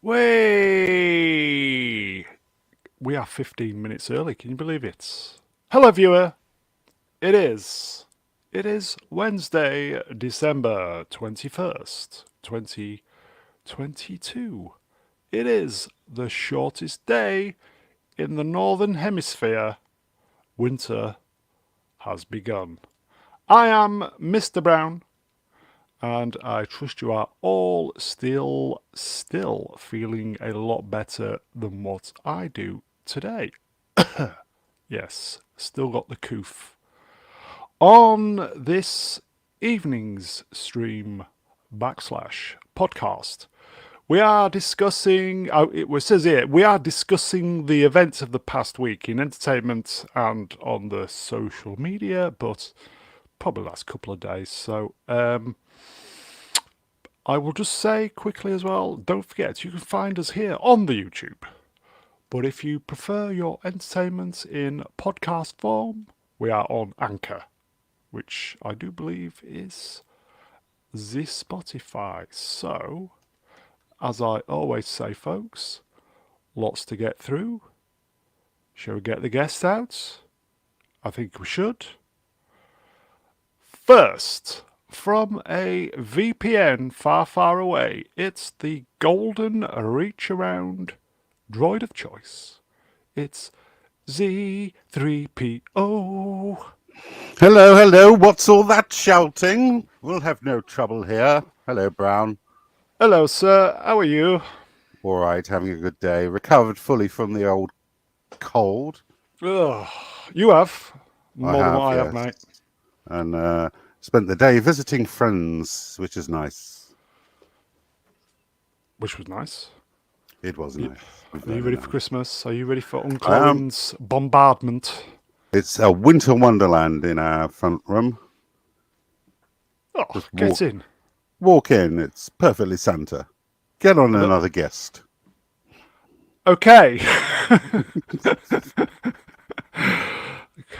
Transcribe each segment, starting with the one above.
Way! We are 15 minutes early. Can you believe it? Hello, viewer. It is. It is Wednesday, December 21st, 2022. It is the shortest day in the Northern Hemisphere. Winter has begun. I am Mr. Brown, and I trust you are all still feeling a lot better than what I do today. Yes, still got the coof. On this evening's stream / podcast, we are discussing, it says here, we are discussing the events of the past week in entertainment and on the social media, but probably last couple of days. So, I will just say quickly as well, don't forget, you can find us here on the YouTube. But if you prefer your entertainment in podcast form, we are on Anchor, which I do believe is the Spotify. So, as I always say, folks, lots to get through. Shall we get the guests out? I think we should. First, from a VPN far away, it's the golden reach-around droid of choice. It's Z3PO. Hello. What's all that shouting? We'll have no trouble here. Hello, Brown. Hello, sir. How are you? All right, having a good day. Recovered fully from the old cold. Ugh, you have. More than what I have, yes. mate. And spent the day visiting friends, which is nice. Which was nice. It was nice. Are you ready for Christmas? Are you ready for Uncle Owen's bombardment? It's a winter wonderland in our front room. Oh, get in. Walk in. It's perfectly Santa. Get on another guest. Okay.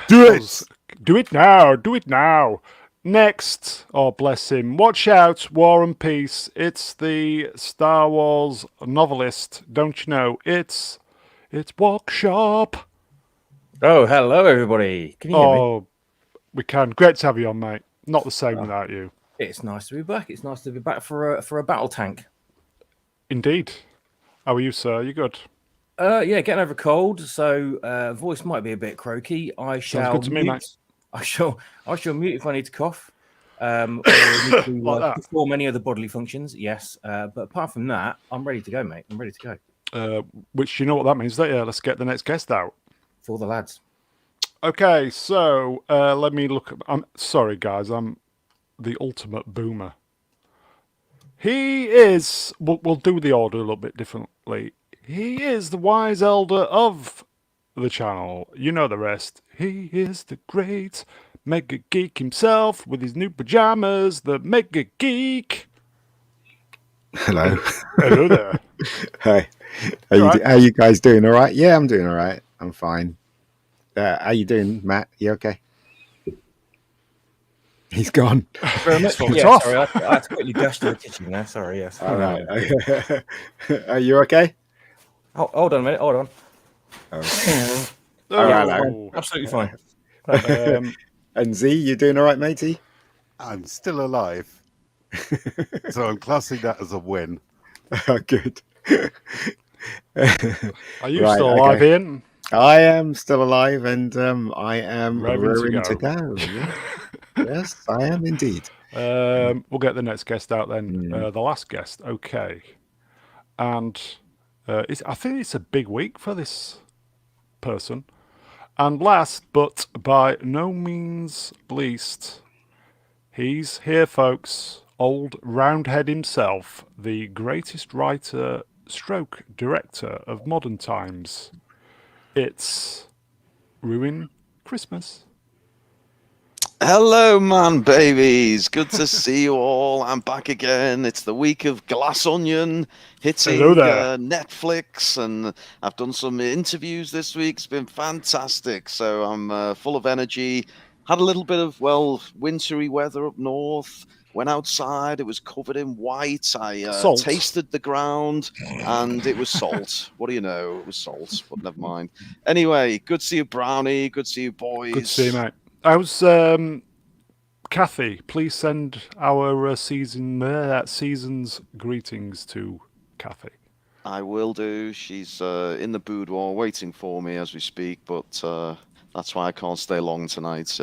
Do it. Do it now. Do it now. Next, oh bless him, watch out, War and Peace. It's the Star Wars novelist, don't you know? It's Workshop. Oh, hello everybody. Can you hear me? Oh, we can. Great to have you on, mate. Not the same without you. It's nice to be back. It's nice to be back for a battle tank. Indeed. How are you, sir? You good? Yeah, getting over a cold, so voice might be a bit croaky. I shall good to me, mute. mate. I shall mute if I need to cough. Or need to Like that. perform any other bodily functions. Yes, but apart from that, I'm ready to go, mate. I'm ready to go. Which you know what that means, don't you? Let's get the next guest out. For the lads. Okay, so let me look. I'm sorry, guys. I'm the ultimate boomer. He is. We'll do the order a little bit differently. He is the wise elder of the channel. You know the rest. He is the great mega geek himself with his new pajamas. The mega geek. Hello. Hello there. Hi. How you guys doing? All right? Yeah, I'm doing all right. I'm fine. How you doing, Matt? You okay? He's gone. Very much. Yeah, off. sorry, I had to quickly dash to the kitchen there. Sorry, yes. All right. Are you okay? Hold on a minute. Hold on. Oh. Oh. Absolutely fine. And Z, you doing all right, matey? I'm still alive. So I'm classing that as a win. Oh, good. Are you still alive, Ian? I am still alive, and I am Raring to to go. Yeah. Yes, I am indeed. We'll get the next guest out then. The last guest, okay. And I think it's a big week for this person. And last, but by no means least, he's here, folks. Old Roundhead himself, the greatest writer stroke director of modern times. It's Ruin Christmas. Hello, man, babies. Good to see you all. I'm back again. It's the week of Glass Onion hitting Netflix, and I've done some interviews this week. It's been fantastic. So I'm full of energy. Had a little bit of, wintry weather up north. Went outside. It was covered in white. I Salt. tasted the ground, and it was salt. What do you know? It was salt, but never mind. Anyway, good to see you, Brownie. Good to see you, boys. Good to see you, mate. I was Kathy. Please send our season's greetings to Kathy. I will do. She's in the boudoir waiting for me as we speak, but that's why I can't stay long tonight.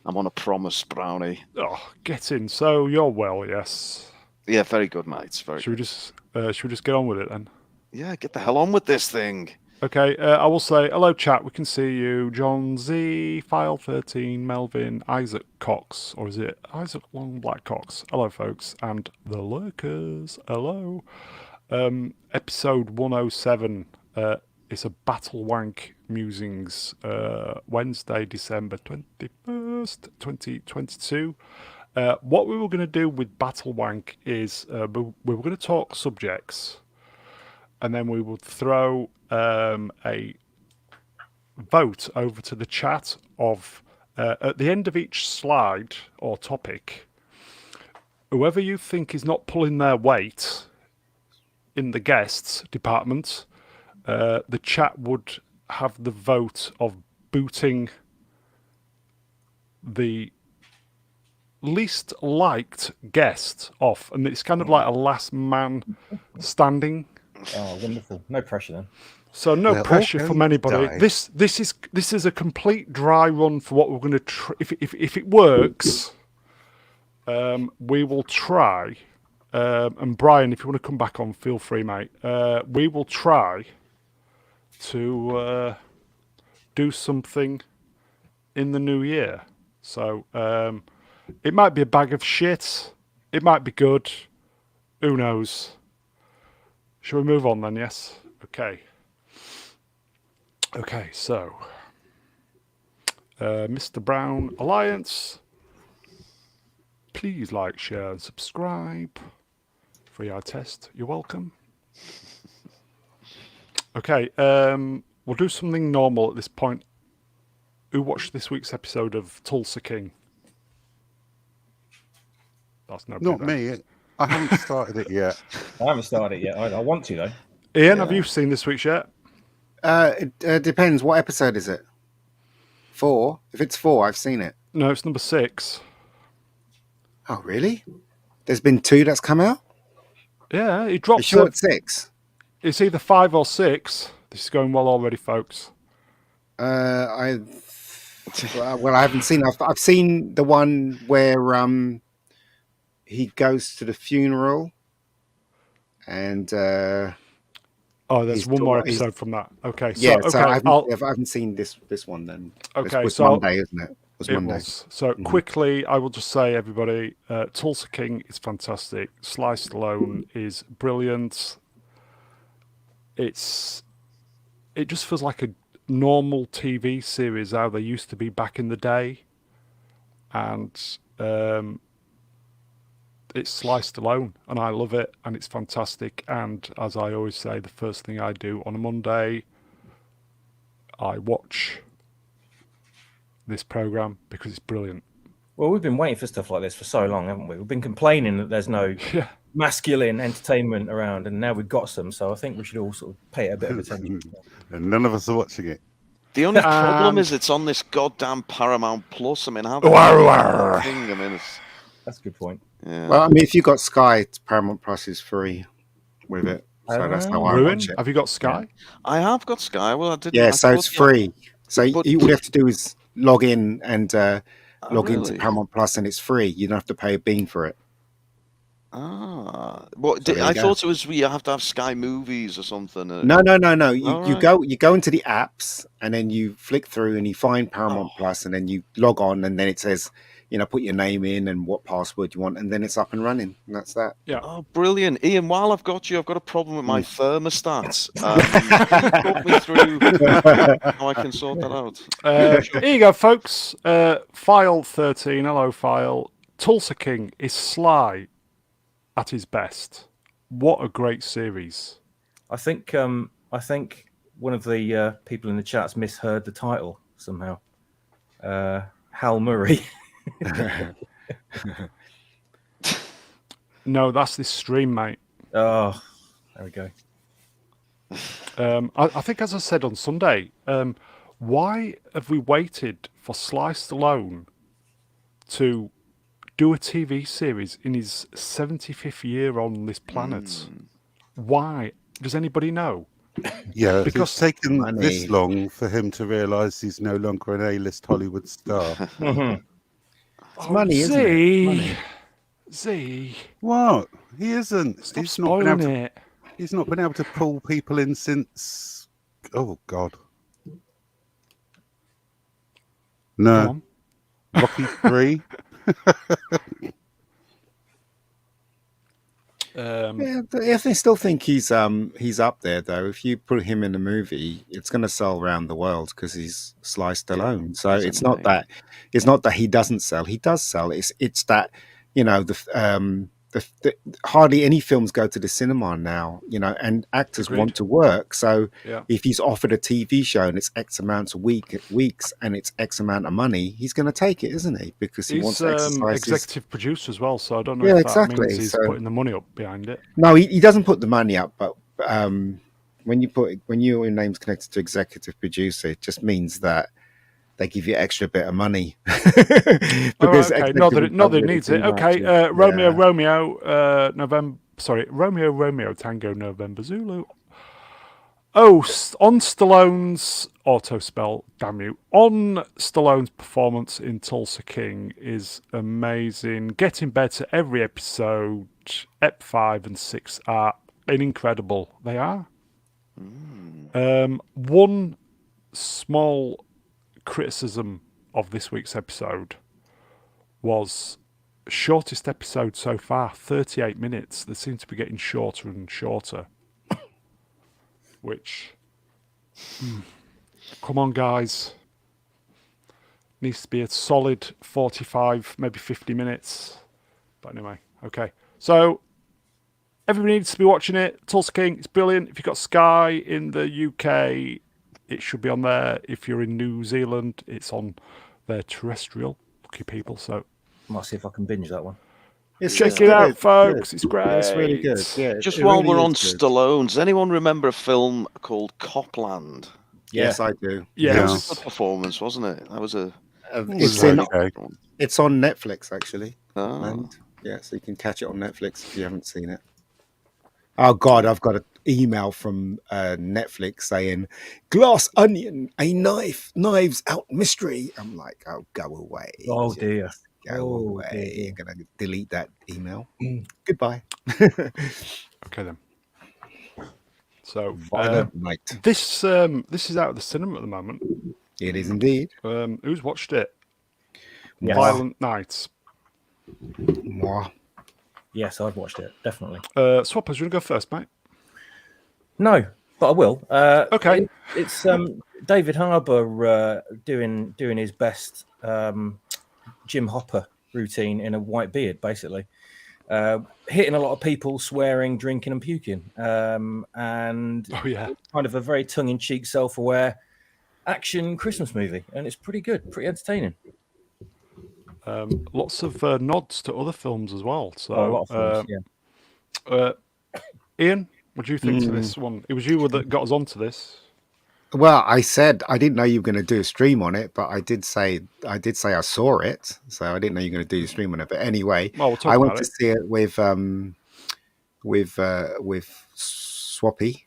I'm on a promise, Brownie. Oh, get in. So you're well, yes. Yeah, very good, mate. Very Should good. we just get on with it then? Yeah, get the hell on with this thing. Okay, I will say hello, chat. We can see you, John Z, File 13, Melvin, Isaac Cox, or is it Isaac Long Black Cox? Hello, folks, and the lurkers. Hello. Episode 107. It's a Battlewank Musings, Wednesday, December 21st, 2022. What we were going to do with Battlewank is we were going to talk subjects, and then we would throw a vote over to the chat of at the end of each slide or topic, whoever you think is not pulling their weight in the guests department, the chat would have the vote of booting the least liked guest off, and it's kind of like a last man standing. Oh, wonderful! No pressure then. So no They're all pressure going from to anybody. die. This is a complete dry run for what we're going to if it works. We will try. And Brian, if you want to come back on, feel free, mate. We will try to do something in the new year. So it might be a bag of shit. It might be good. Who knows? Shall we move on then? Yes. Okay. Okay. So, Mr. Brown Alliance. Please like, share, and subscribe. Free eye test. You're welcome. Okay, we'll do something normal at this point. Who watched this week's episode of Tulsa King? That's no Not big me. I haven't started it yet. I haven't started it yet. I want to though. Ian, have you seen this week's yet? It depends. What episode is it? 4? If it's 4, I've seen it. No, it's number 6. Oh, really? There's been 2 that's come out? Yeah, he You dropped sure it's 6? It's either 5 or 6. This is going well already, folks. I haven't seen. I've seen the one where he goes to the funeral, and Oh, there's he's one more he's- episode from that. Okay, so yeah. okay, So I I'll- haven't seen this one then. Okay, it was so- Monday, isn't it? It was It Monday. was. So quickly, I will just say, everybody, Tulsa King is fantastic. Sly Stallone is brilliant. It just feels like a normal TV series how they used to be back in the day, and it's Sly Stallone, and I love it, and it's fantastic. And as I always say, the first thing I do on a Monday, I watch this program because it's brilliant. Well, we've been waiting for stuff like this for so long, haven't we? We've been complaining that there's no Yeah. masculine entertainment around, and now we've got some. So I think we should all sort of pay it a bit of attention. And none of us are watching it. The only problem And- is it's on this goddamn Paramount Plus. I mean, how War, war. thing? I mean, it's, That's a good point. yeah. Well, I mean, if you got Sky, Paramount Plus is free with it. So that's how I Ruin, watch it. have you got Sky? I have got Sky. Well, I didn't. Yeah, I so it's thought- free. So But- all you have to do is log in and log into really? Paramount Plus, and it's free. You don't have to pay a bean for it. Ah, what? So there you I go. thought it was you have to have Sky Movies or something. No. You Alright. go into the apps, and then you flick through, and you find Paramount Plus, and then you log on, and then it says, put your name in and what password you want, and then it's up and running. And that's that. Oh, brilliant, Ian! While I've got you, I've got a problem with my thermostat. Can you talk me through how I can sort that out? Here you go, folks. File 13. Hello, File. Tulsa King is Sly at his best. What a great series. I think one of the people in the chat's misheard the title somehow. Hal Murray. No, that's this stream, mate. Oh, there we go. I think, as I said on Sunday, why have we waited for Sly Stallone to do a TV series in his 75th year on this planet? Why? Does anybody know? Yeah, Because it's taken money. this long for him to realise he's no longer an A-list Hollywood star. It's money, isn't it? Money. Z, What? He isn't. stop He's not been able spoiling to. it. He's not been able to pull people in since. Oh God. Go No. on. Rocky 3. Yeah, I still think he's up there though. If you put him in a movie, it's going to sell around the world because he's Sly Stallone. So he's it's not amazing. that he doesn't sell. He does sell. It's that the hardly any films go to the cinema now. And actors Agreed. want to work. So Yeah. if he's offered a TV show and it's X amount of weeks and it's X amount of money, he's going to take it, isn't he? Because he wants He's to exercise his- executive producer as well, so I don't know Yeah, if that exactly. means he's So- putting the money up behind it. No, he doesn't put the money up, but when your name's connected to executive producer, it just means that they give you extra bit of money. All right, okay. Not that executives don't it really needs do it. much. Okay, Yeah. Romeo, Romeo, Tango, November, Zulu. Oh, on Stallone's autospell, damn you. On Stallone's performance in Tulsa King is amazing. Getting better every episode. Ep 5 and 6 are incredible. They are. One small criticism of this week's episode was shortest episode so far, 38 minutes. They seem to be getting shorter and shorter. Which, come on, guys. Needs to be a solid 45, maybe 50 minutes. But anyway, okay. So, everybody needs to be watching it. Tulsa King, it's brilliant. If you've got Sky in the UK, it should be on there. If you're in New Zealand, it's on their terrestrial. Lucky people, so Might see if I can binge that one. check it out, folks. It's great. Yeah, it's really good. Yeah, Just it while really we're on is good. Stallone, does anyone remember a film called Copland? Yes, I do. Yeah. That was a good performance, wasn't it? That was a. It's Okay. it's on Netflix actually. Oh. And yeah, so you can catch it on Netflix if you haven't seen it. Oh God, I've got an email from Netflix saying glass onion, a knives out mystery. I'm like, oh, go away. Oh Just dear. Go Oh, away. dear. You're gonna delete that email. Goodbye. Okay, then. So, Violent night. this is out of the cinema at the moment. It is indeed. Who's watched it? Yes. Violent Night. Moi. Yes, I've watched it, definitely. Swappers, you want to go first, mate? No, but I will. Okay. It's David Harbour doing his best Jim Hopper routine in a white beard, basically. Hitting a lot of people, swearing, drinking and puking. And Oh, yeah. kind of a very tongue-in-cheek, self-aware action Christmas movie. And it's pretty good, pretty entertaining. Lots of nods to other films as well. So, a lot of films, yeah. Ian, what do you think to this one? It was you that got us onto this. Well, I said I didn't know you were going to do a stream on it, but I did say I saw it, so I didn't know you were going to do a stream on it. But anyway, Well, we'll talk I went about to it. see it with Swappy,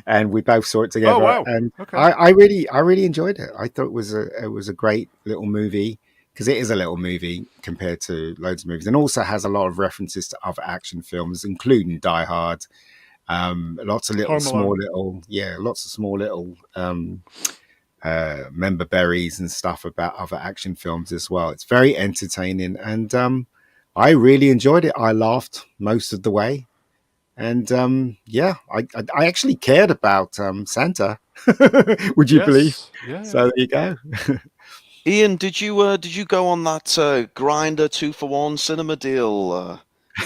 and we both saw it together. Oh, wow. And Okay. I really enjoyed it. I thought it was a great little movie because it is a little movie compared to loads of movies, and also has a lot of references to other action films, including Die Hard. Lots of little lots of small little member berries and stuff about other action films as well. It's very entertaining, and I really enjoyed it. I laughed most of the way, and I actually cared about Santa. Would you believe? Yeah. So there you go. Ian, did you go on that Grinder 2-for-1 cinema deal?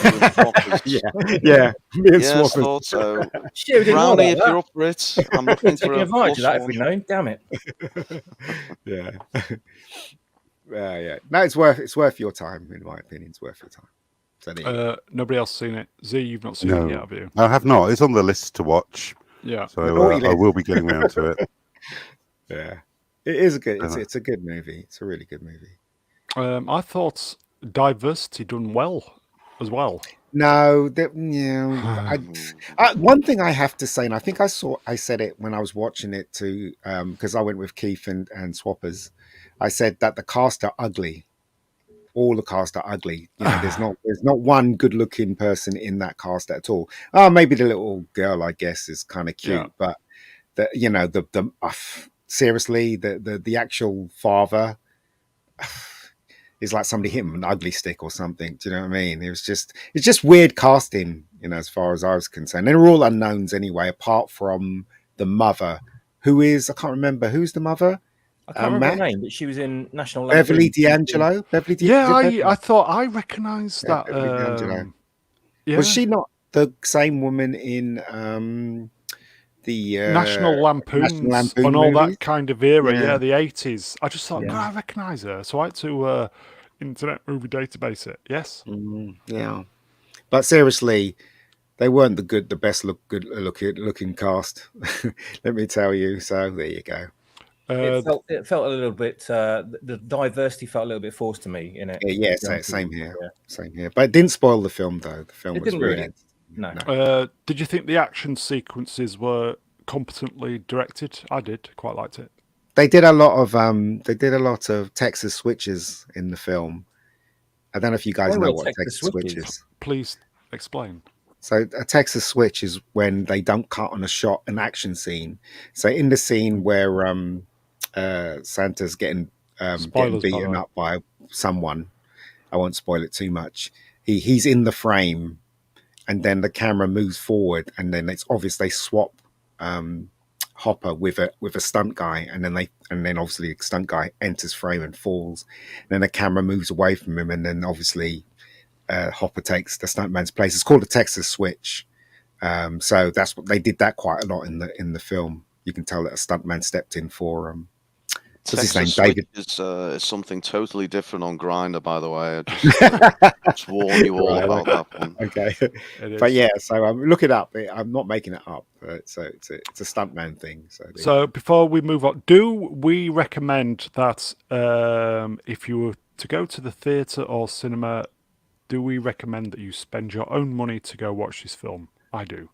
Yeah. Me and Yes, Swappers. thought so. Shit, we didn't know Brownie, about if you're that. up for it, I'm looking for Taking a advantage of that if +1. we'd known. Damn it. Yeah. Yeah. No, it's worth your time, in my opinion. It's worth your time. So there you go. Nobody else seen it. Z, you've not seen No, it yet, have you? I have not. It's on the list to watch, Yeah. so naughty I list. will be getting round to it. Yeah, it is a good. It's a good movie. It's a really good movie. I thought diversity done well as well. No, one thing I have to say, and I think I said it when I was watching it too, because I went with Keith and Swappers. I said that the cast are ugly. All the cast are ugly. You know, there's not one good looking person in that cast at all. Oh, maybe the little girl, I guess, is kind of cute, Yeah. but seriously, the actual father is like somebody hit him with an ugly stick or something. Do you know what I mean? It's just weird casting, you know, as far as I was concerned. They were all unknowns anyway, apart from the mother, who is, I can't remember who's the mother. I can't remember Matt? her name, but she was in National Beverly Lampoon. D'Angelo. I thought I recognised that. Beverly D'Angelo. Yeah. Was she not the same woman in the National Lampoons National Lampoon and all movies? that kind of era, Yeah. the 80s. I just thought, Yeah. God, I recognise her. So I had to Internet Movie Database it. Yes. Yeah, but seriously, they weren't the best good looking cast. Let me tell you. So there you go. It felt a little bit. The diversity felt a little bit forced to me in it. Yeah, same here. Yeah. Same here. But it didn't spoil the film, though. The film was didn't really ruin it. No. Did you think the action sequences were competently directed? I did. Quite liked it. They did a lot of Texas switches in the film. I don't know if you guys know what Texas switch is. Please explain. So a Texas switch is when they don't cut on an action scene. So in the scene where Santa's getting beaten up by someone, I won't spoil it too much. He's in the frame, and then the camera moves forward, and then it's obvious they swap Hopper with a stunt guy, and then obviously the stunt guy enters frame and falls. And then the camera moves away from him, and then obviously Hopper takes the stuntman's place. It's called a Texas switch. So that's what they did that quite a lot in the film. You can tell that a stuntman stepped in for what's his name, David. Is something totally different on Grindr, by the way. I just warn you all about that one. Okay, but yeah, so look it up. I'm not making it up. It's a stuntman thing. So before we move on, do we recommend that if you were to go to the theatre or cinema, do we recommend that you spend your own money to go watch this film? I do.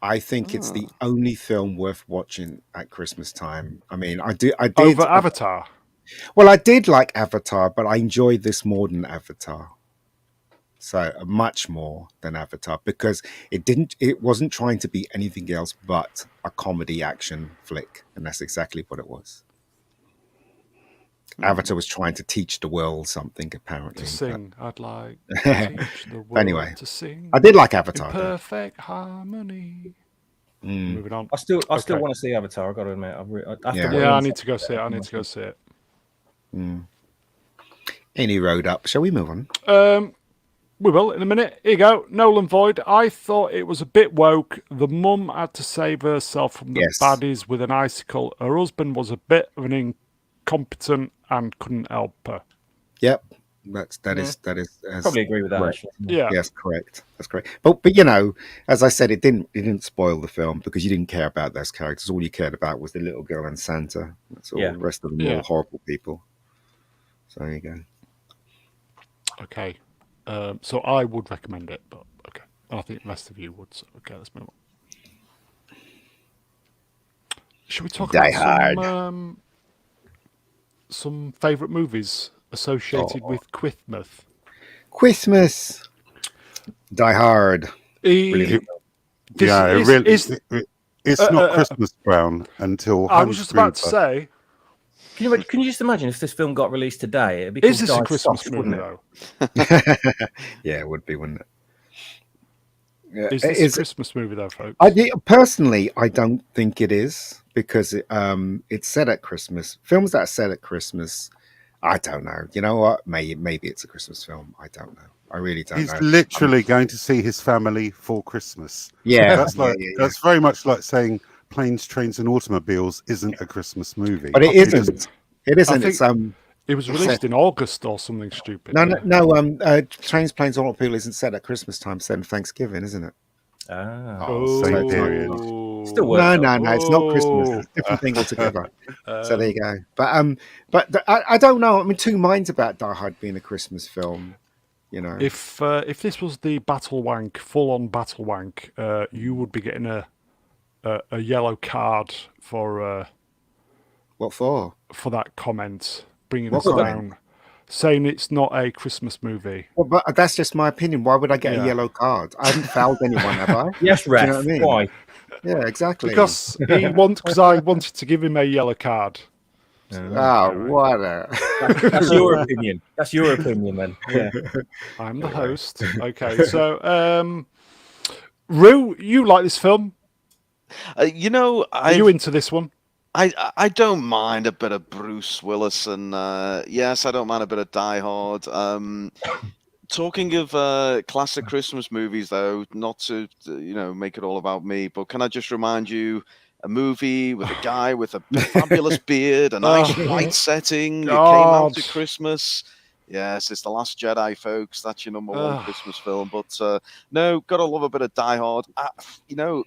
I think it's the only film worth watching at Christmas time. I mean, I did over Avatar. Well, I did like Avatar, but I enjoyed this more than Avatar. So much more than Avatar, because it wasn't trying to be anything else but a comedy action flick, and that's exactly what it was. Avatar was trying to teach the world something, apparently. To sing, I'd like to teach the world anyway, to sing. I did like Avatar. In perfect harmony. Moving on. I still want to see Avatar. I've got to admit. I need to go see it. Any road up. Shall we move on? We will in a minute. Here you go. Nolan Void. I thought it was a bit woke. The mum had to save herself from the baddies with an icicle. Her husband was a bit of an incompetent and couldn't help her. Yep. That is probably agree with that. Actually. Yeah. Yes, correct. That's correct. But you know, as I said, it didn't spoil the film because you didn't care about those characters. All you cared about was the little girl and Santa. That's all. The rest of them were all horrible people. So there you go. Okay. So I would recommend it, but okay. I think the rest of you would. So okay, let's move on. Should we talk about some favourite movies associated with Christmas? Die Hard. It's not Christmas Brown until I was just about to say. Can you just imagine if this film got released today? It'd be is this a Christmas movie, though? Yeah, it would be, wouldn't it? Yeah, is this a Christmas movie, though, folks? Personally, I don't think it is because it's set at Christmas. Films that are set at Christmas, I don't know. You know what? Maybe it's a Christmas film. I don't know. I really don't know. He's literally going to see his family for Christmas. Yeah, that's very much like saying Planes, Trains, and Automobiles isn't a Christmas movie. But it isn't. It isn't. It was released in August or something stupid. No. Trains, Planes, Automobiles isn't set at Christmas time. Set at Thanksgiving, isn't it? Ah, Same period. still works. No. It's not Christmas. It's a different thing altogether. So there you go. But I don't know. I'm in two minds about Die Hard being a Christmas film. You know, If this was the Battlewank, full-on Battlewank, you would be getting a yellow card for what for? that comment, bringing What us comment? down, saying it's not a Christmas movie. Well, but that's just my opinion. Why would I get Yeah. a yellow card? I haven't fouled anyone, have I? Yes, Do you ref. know what I mean? Why? Yeah, exactly. Because I wanted to give him a yellow card. what a... That's your opinion. That's your opinion, then. Yeah. I'm the host. Okay, so Rue, you like this film? Are you into this one? I don't mind a bit of Bruce Willis, and yes, I don't mind a bit of Die Hard. Talking of classic Christmas movies, though, not to make it all about me, but can I just remind you, a movie with a guy with a fabulous beard, a nice white setting, it came out at Christmas. Yes, it's The Last Jedi, folks. That's your number one Christmas film. But no, gotta love a bit of Die Hard.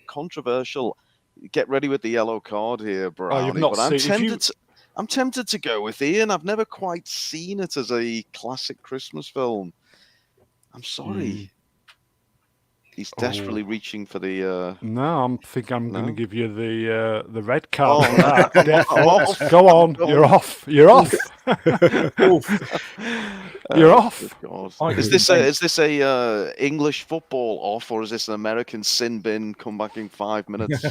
Controversial. Get ready with the yellow card here, Brownie. You've not but seen I'm tempted to go with Ian. I've never quite seen it as a classic Christmas film. I'm sorry. He's desperately reaching for the. No, I'm going to give you the red card. Oh, for that. no. Definitely. Go on, you're off. You're off. You're off. God. Is this a English football off, or is this an American sin bin? Come back in 5 minutes.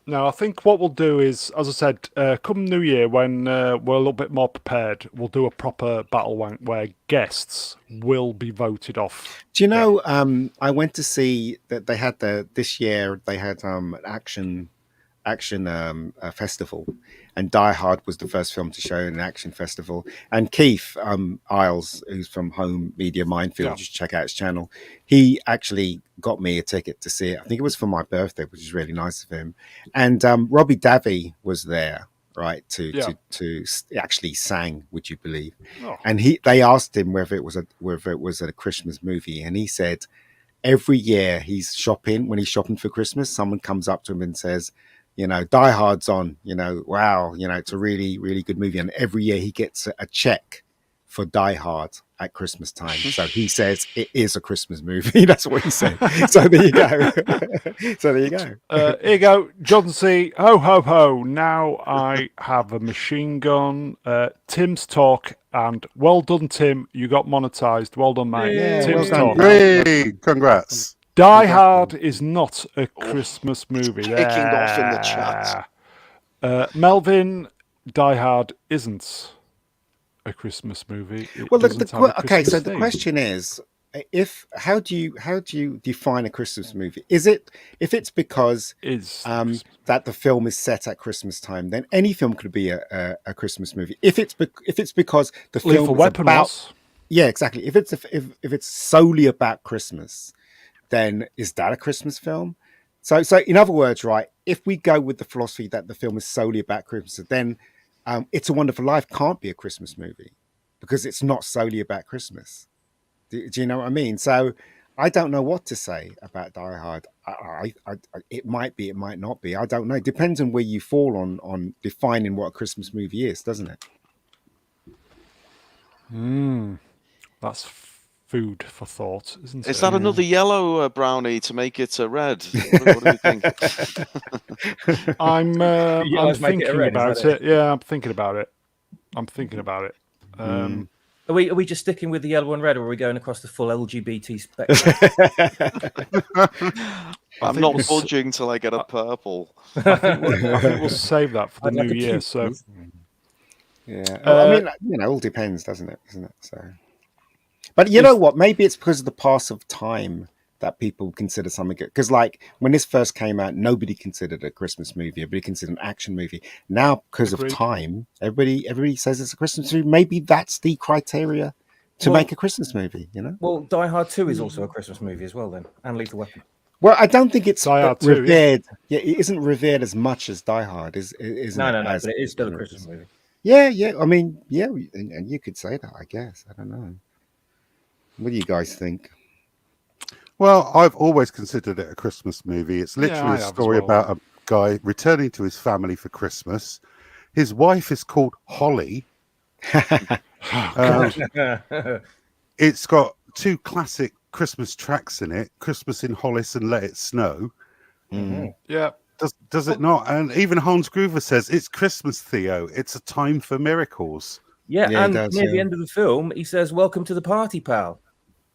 No, I think what we'll do is, as I said, come New Year, when we're a little bit more prepared, we'll do a proper Battlewank where guests will be voted off. Do you know, I went to see that they had this year, they had an action festival, and Die Hard was the first film to show in an action festival. And Keith Isles, who's from Home Media Minefield, just check out his channel. He actually got me a ticket to see it. I think it was for my birthday, which is really nice of him. And Robbie Davey was there, right? To actually sang, would you believe? And they asked him whether it was a Christmas movie, and he said every year he's shopping, when he's shopping for Christmas, someone comes up to him and says, Die Hard's on, wow, it's a really, really good movie. And every year he gets a check for Die Hard at Christmas time. So he says it is a Christmas movie. That's what he said. So there you go. Here you go. John C. Ho, ho, ho. Now I have a machine gun. Tim's talk. And well done, Tim. You got monetized. Well done, mate. Yeah, Tim's well done. talk. Hey, congrats. Die Hard is not a Christmas movie. Kicking off in the chat. Melvin, Die Hard isn't a Christmas movie. Well, so the question is, how do you define a Christmas movie? Is it, if it's because that the film is set at Christmas time, then any film could be a Christmas movie. If it's because the film is about, yeah, exactly. If it's solely about Christmas, then is that a Christmas film? So in other words, right, if we go with the philosophy that the film is solely about Christmas, then It's a Wonderful Life can't be a Christmas movie because it's not solely about Christmas. Do you know what I mean? So I don't know what to say about Die Hard. It might be, it might not be. I don't know. It depends on where you fall on defining what a Christmas movie is, doesn't it? That's food for thought, isn't it? Is that another yellow brownie to make it a red? What do you think? I'm thinking about it. Yeah, I'm thinking about it. Are we just sticking with the yellow and red, or are we going across the full LGBT spectrum? I'm not budging till I get a purple. I think we'll save that for the new year. So, yeah, well, I mean, it all depends, doesn't it? So, but you know what? Maybe it's because of the pass of time that people consider something good. Because like when this first came out, nobody considered it a Christmas movie. Everybody considered an action movie. Now, because of time, everybody says it's a Christmas movie. Maybe that's the criteria to make a Christmas movie, Well, Die Hard 2 is also a Christmas movie as well, then, and Lethal Weapon. Well, I don't think it's Die Hard 2, revered. Yeah, it isn't revered as much as Die Hard. No, but it is still a Christmas movie. Yeah. I mean, yeah, and you could say that, I guess. I don't know. What do you guys think? Well, I've always considered it a Christmas movie. It's Yeah, literally I a have as story well. about a guy returning to his family for Christmas. His wife is called Holly. Oh, God. It's got two classic Christmas tracks in it, Christmas in Hollis and Let It Snow. Mm. Yeah. Does it not? And even Hans Gruber says, it's Christmas, Theo. It's a time for miracles. Yeah, Yeah, it and does, near the yeah. end of the film, he says, "Welcome to the party, pal."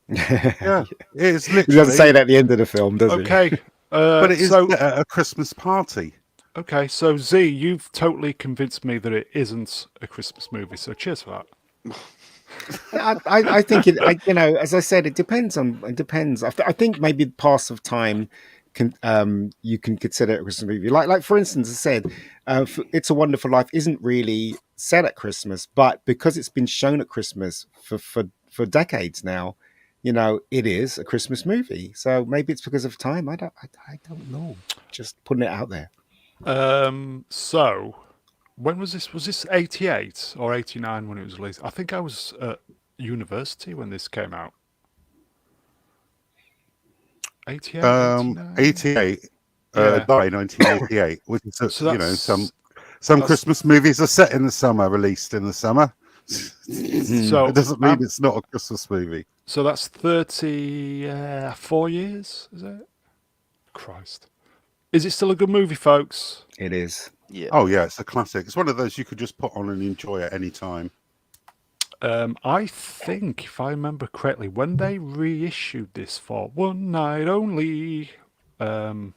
Yeah, it's He doesn't say literally, that at the end of the film, does he? Okay. but it is So a Christmas party. okay, so Z, you've totally convinced me that it isn't a Christmas movie. So cheers for that. I think it. As I said, it depends on. It depends. I think maybe Pass of Time can you can consider it a Christmas movie. Like for instance, I said, It's a Wonderful Life isn't really set at Christmas, but because it's been shown at Christmas for decades now, it is a Christmas movie. So maybe it's because of time. I don't know. Just putting it out there. So when was this? Was this 88 or 89 when it was released? I think I was at university when this came out. 88, 89? 88, Yeah. 1988, which is, So that's some that's- Christmas movies are set in the summer, released in the summer. so It doesn't mean it's not a Christmas movie. so that's 34 years, is it? Christ. Is it still a good movie, folks? It is. Yeah. Oh yeah, it's a classic. It's one of those you could just put on and enjoy at any time. I think, if I remember correctly, when they reissued this for one night only, I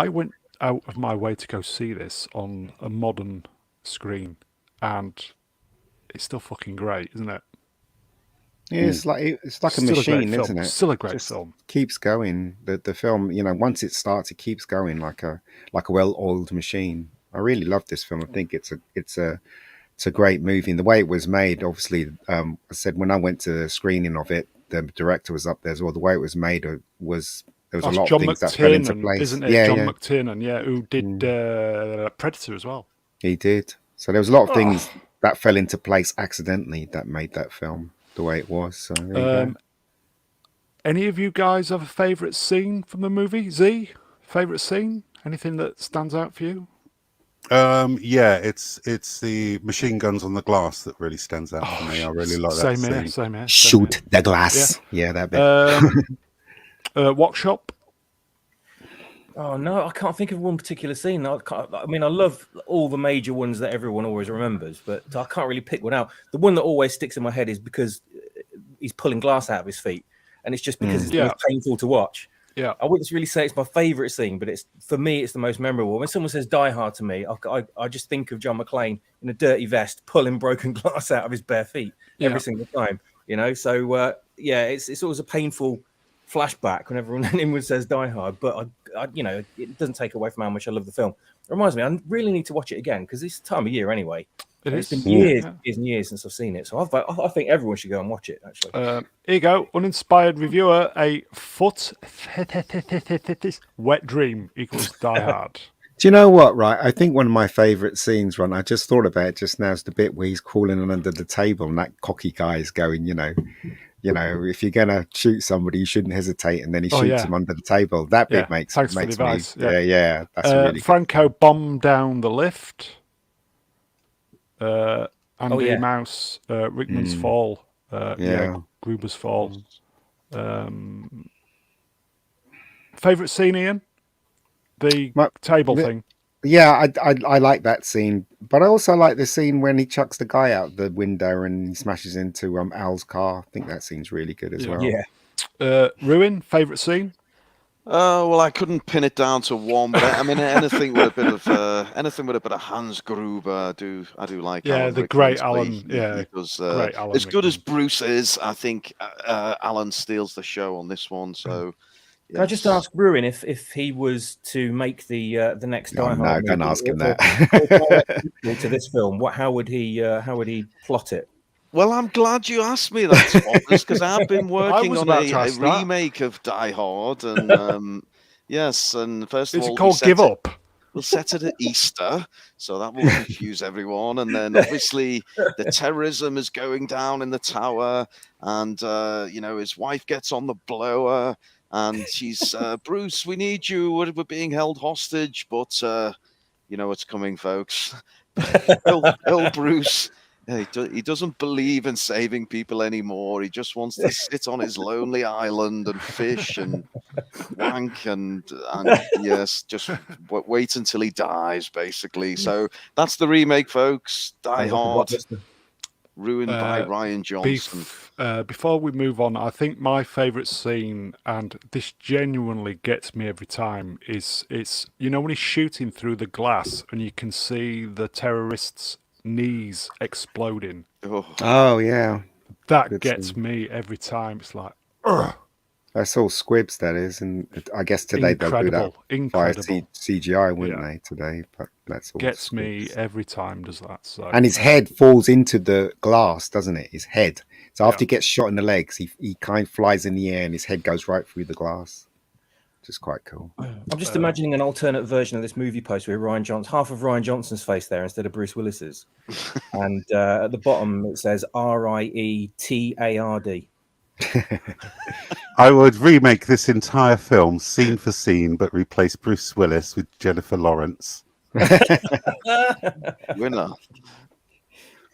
went out of my way to go see this on a modern screen, and it's still fucking great, isn't it? Yeah, it's like a Still a great machine, film. isn't it? Still a great Just film. keeps going. The film, once it starts, it keeps going like a well-oiled machine. I really love this film. I think it's a great movie, and the way it was made. Obviously, I said when I went to the screening of it, the director was up there as well. The way it was made was there was That's a lot John of things that fell into McTiernan, place. isn't it? Yeah, John yeah, McTiernan, yeah, who did Predator as well. he did. So there was a lot of things that fell into place accidentally that made that film the way it was. So there you go. Any of you guys have a favourite scene from the movie? Z, favourite scene? Anything that stands out for you? Yeah, it's the machine guns on the glass that really stands out for me. I really like that Same here, scene. same here. Shoot the glass. Yeah, that bit. Workshop. Oh no, I can't think of one particular scene. I love all the major ones that everyone always remembers, but I can't really pick one out. The one that always sticks in my head is because he's pulling glass out of his feet, and it's just because it's the most painful to watch. Yeah, I wouldn't really say it's my favourite scene, but for me, it's the most memorable. When someone says "Die Hard" to me, I just think of John McClane in a dirty vest pulling broken glass out of his bare feet every single time. So it's always a painful flashback whenever anyone says Die Hard, but it doesn't take away from how much I love the film. It reminds me, I really need to watch it again because it's time of year anyway. It's been years and years since I've seen it, so I think everyone should go and watch it. Actually, here you go. Uninspired reviewer: a foot wet dream equals Die Hard. Do you know what? Right, I think one of my favourite scenes. Right, I just thought about it just now. Is the bit where he's crawling under the table and that cocky guy is going, if you're gonna shoot somebody, you shouldn't hesitate, and then he shoots him under the table. That bit makes Thanks for me. the advice. Yeah, that's a really Franco bombed down the lift. Andy Mouse, Rickman's fall. Gruber's fall. Favorite scene, Ian? The table thing. Yeah, I like that scene, but I also like the scene when he chucks the guy out the window and he smashes into Al's car. I think that scene's really good as well. Yeah. Ruin, favorite scene? Well, I couldn't pin it down to one, but anything with a bit of Hans Gruber, I do like. Yeah, Alan the Rickman's great play. Alan. Yeah, because great Alan as good as Rickman. Bruce is, I think Alan steals the show on this one. So, can I just ask Ruin if he was to make the next Die Hard movie, don't ask him that. to this film, how would he plot it? Well, I'm glad you asked me that, Thomas, because I've been working on a remake of Die Hard, and yes, and first of all, is it called Give Up? we'll set it at Easter, so that will confuse everyone. And then obviously the terrorism is going down in the tower, and his wife gets on the blower, and she's Bruce, we need you. We're being held hostage, but you know what's coming, folks. Bill Bruce. He doesn't believe in saving people anymore. He just wants to sit on his lonely island and fish and wank and yes, just wait until he dies, basically. So that's the remake, folks. Die Hard, ruined by Ryan Johnson. Before we move on, I think my favourite scene, and this genuinely gets me every time, is when he's shooting through the glass and you can see the terrorists' knees exploding. Oh yeah, that good gets scene. me every time. It's like, ugh. That's all squibs, that is, and I guess today they'll do that via CGI, wouldn't they? Today, but that's all gets squibs. me every time. Does that? So. And his head falls into the glass, doesn't it? His head. So after he gets shot in the legs, he kind of flies in the air, and his head goes right through the glass. Which is quite cool. I'm just imagining an alternate version of this movie poster with half of Ryan Johnson's face there instead of Bruce Willis's, and at the bottom it says RIETARD. I would remake this entire film scene for scene, but replace Bruce Willis with Jennifer Lawrence. Winner.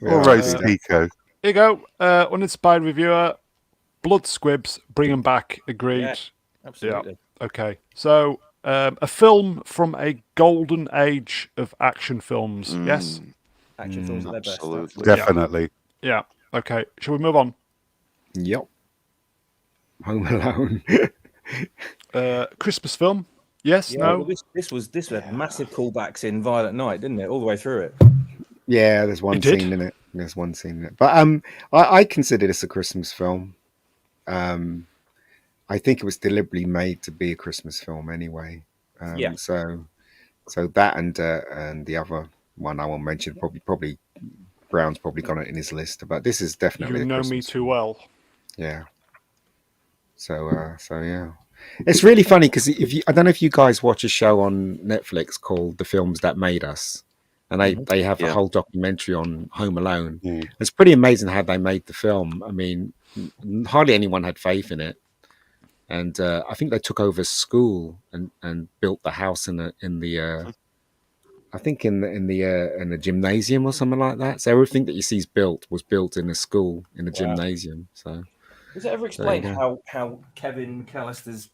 Or Rose Tico. Here you go. Uninspired reviewer. Blood squibs. Bring them back. Agreed. Yeah, absolutely. Yeah. Okay. So, a film from a golden age of action films. Yes? Action films at their best. Absolutely. Definitely. Yeah. Okay. Shall we move on? Yep. Home Alone. Christmas film. Yes. Yeah, no. well, this had massive callbacks in Violet Night, didn't it? All the way through it. Yeah, there's one scene in it. There's one scene in it. But I consider this a Christmas film. I think it was deliberately made to be a Christmas film anyway. So that and the other one I won't mention, probably Brown's probably got it in his list. But this is definitely You know me too well. Yeah. So yeah, it's really funny because I don't know if you guys watch a show on Netflix called The Films That Made Us, and they have a whole documentary on Home Alone. It's pretty amazing how they made the film. I mean, hardly anyone had faith in it, and I think they took over school and built the house in the gymnasium or something like that. So everything that you see was built in a school in a gymnasium. So. Was it ever explained how Kevin McAllister's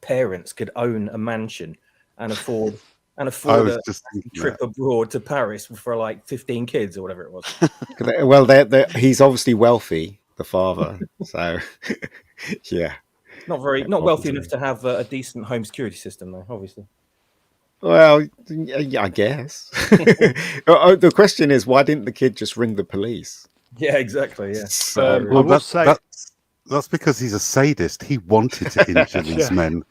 parents could own a mansion and afford a trip abroad to Paris for like 15 kids or whatever it was? Well, he's obviously wealthy, the father. So, yeah, not wealthy enough to have a decent home security system, though. Obviously. Well, I guess. The question is, why didn't the kid just ring the police? Yeah, exactly. Yeah. That's because he's a sadist. He wanted to injure these men.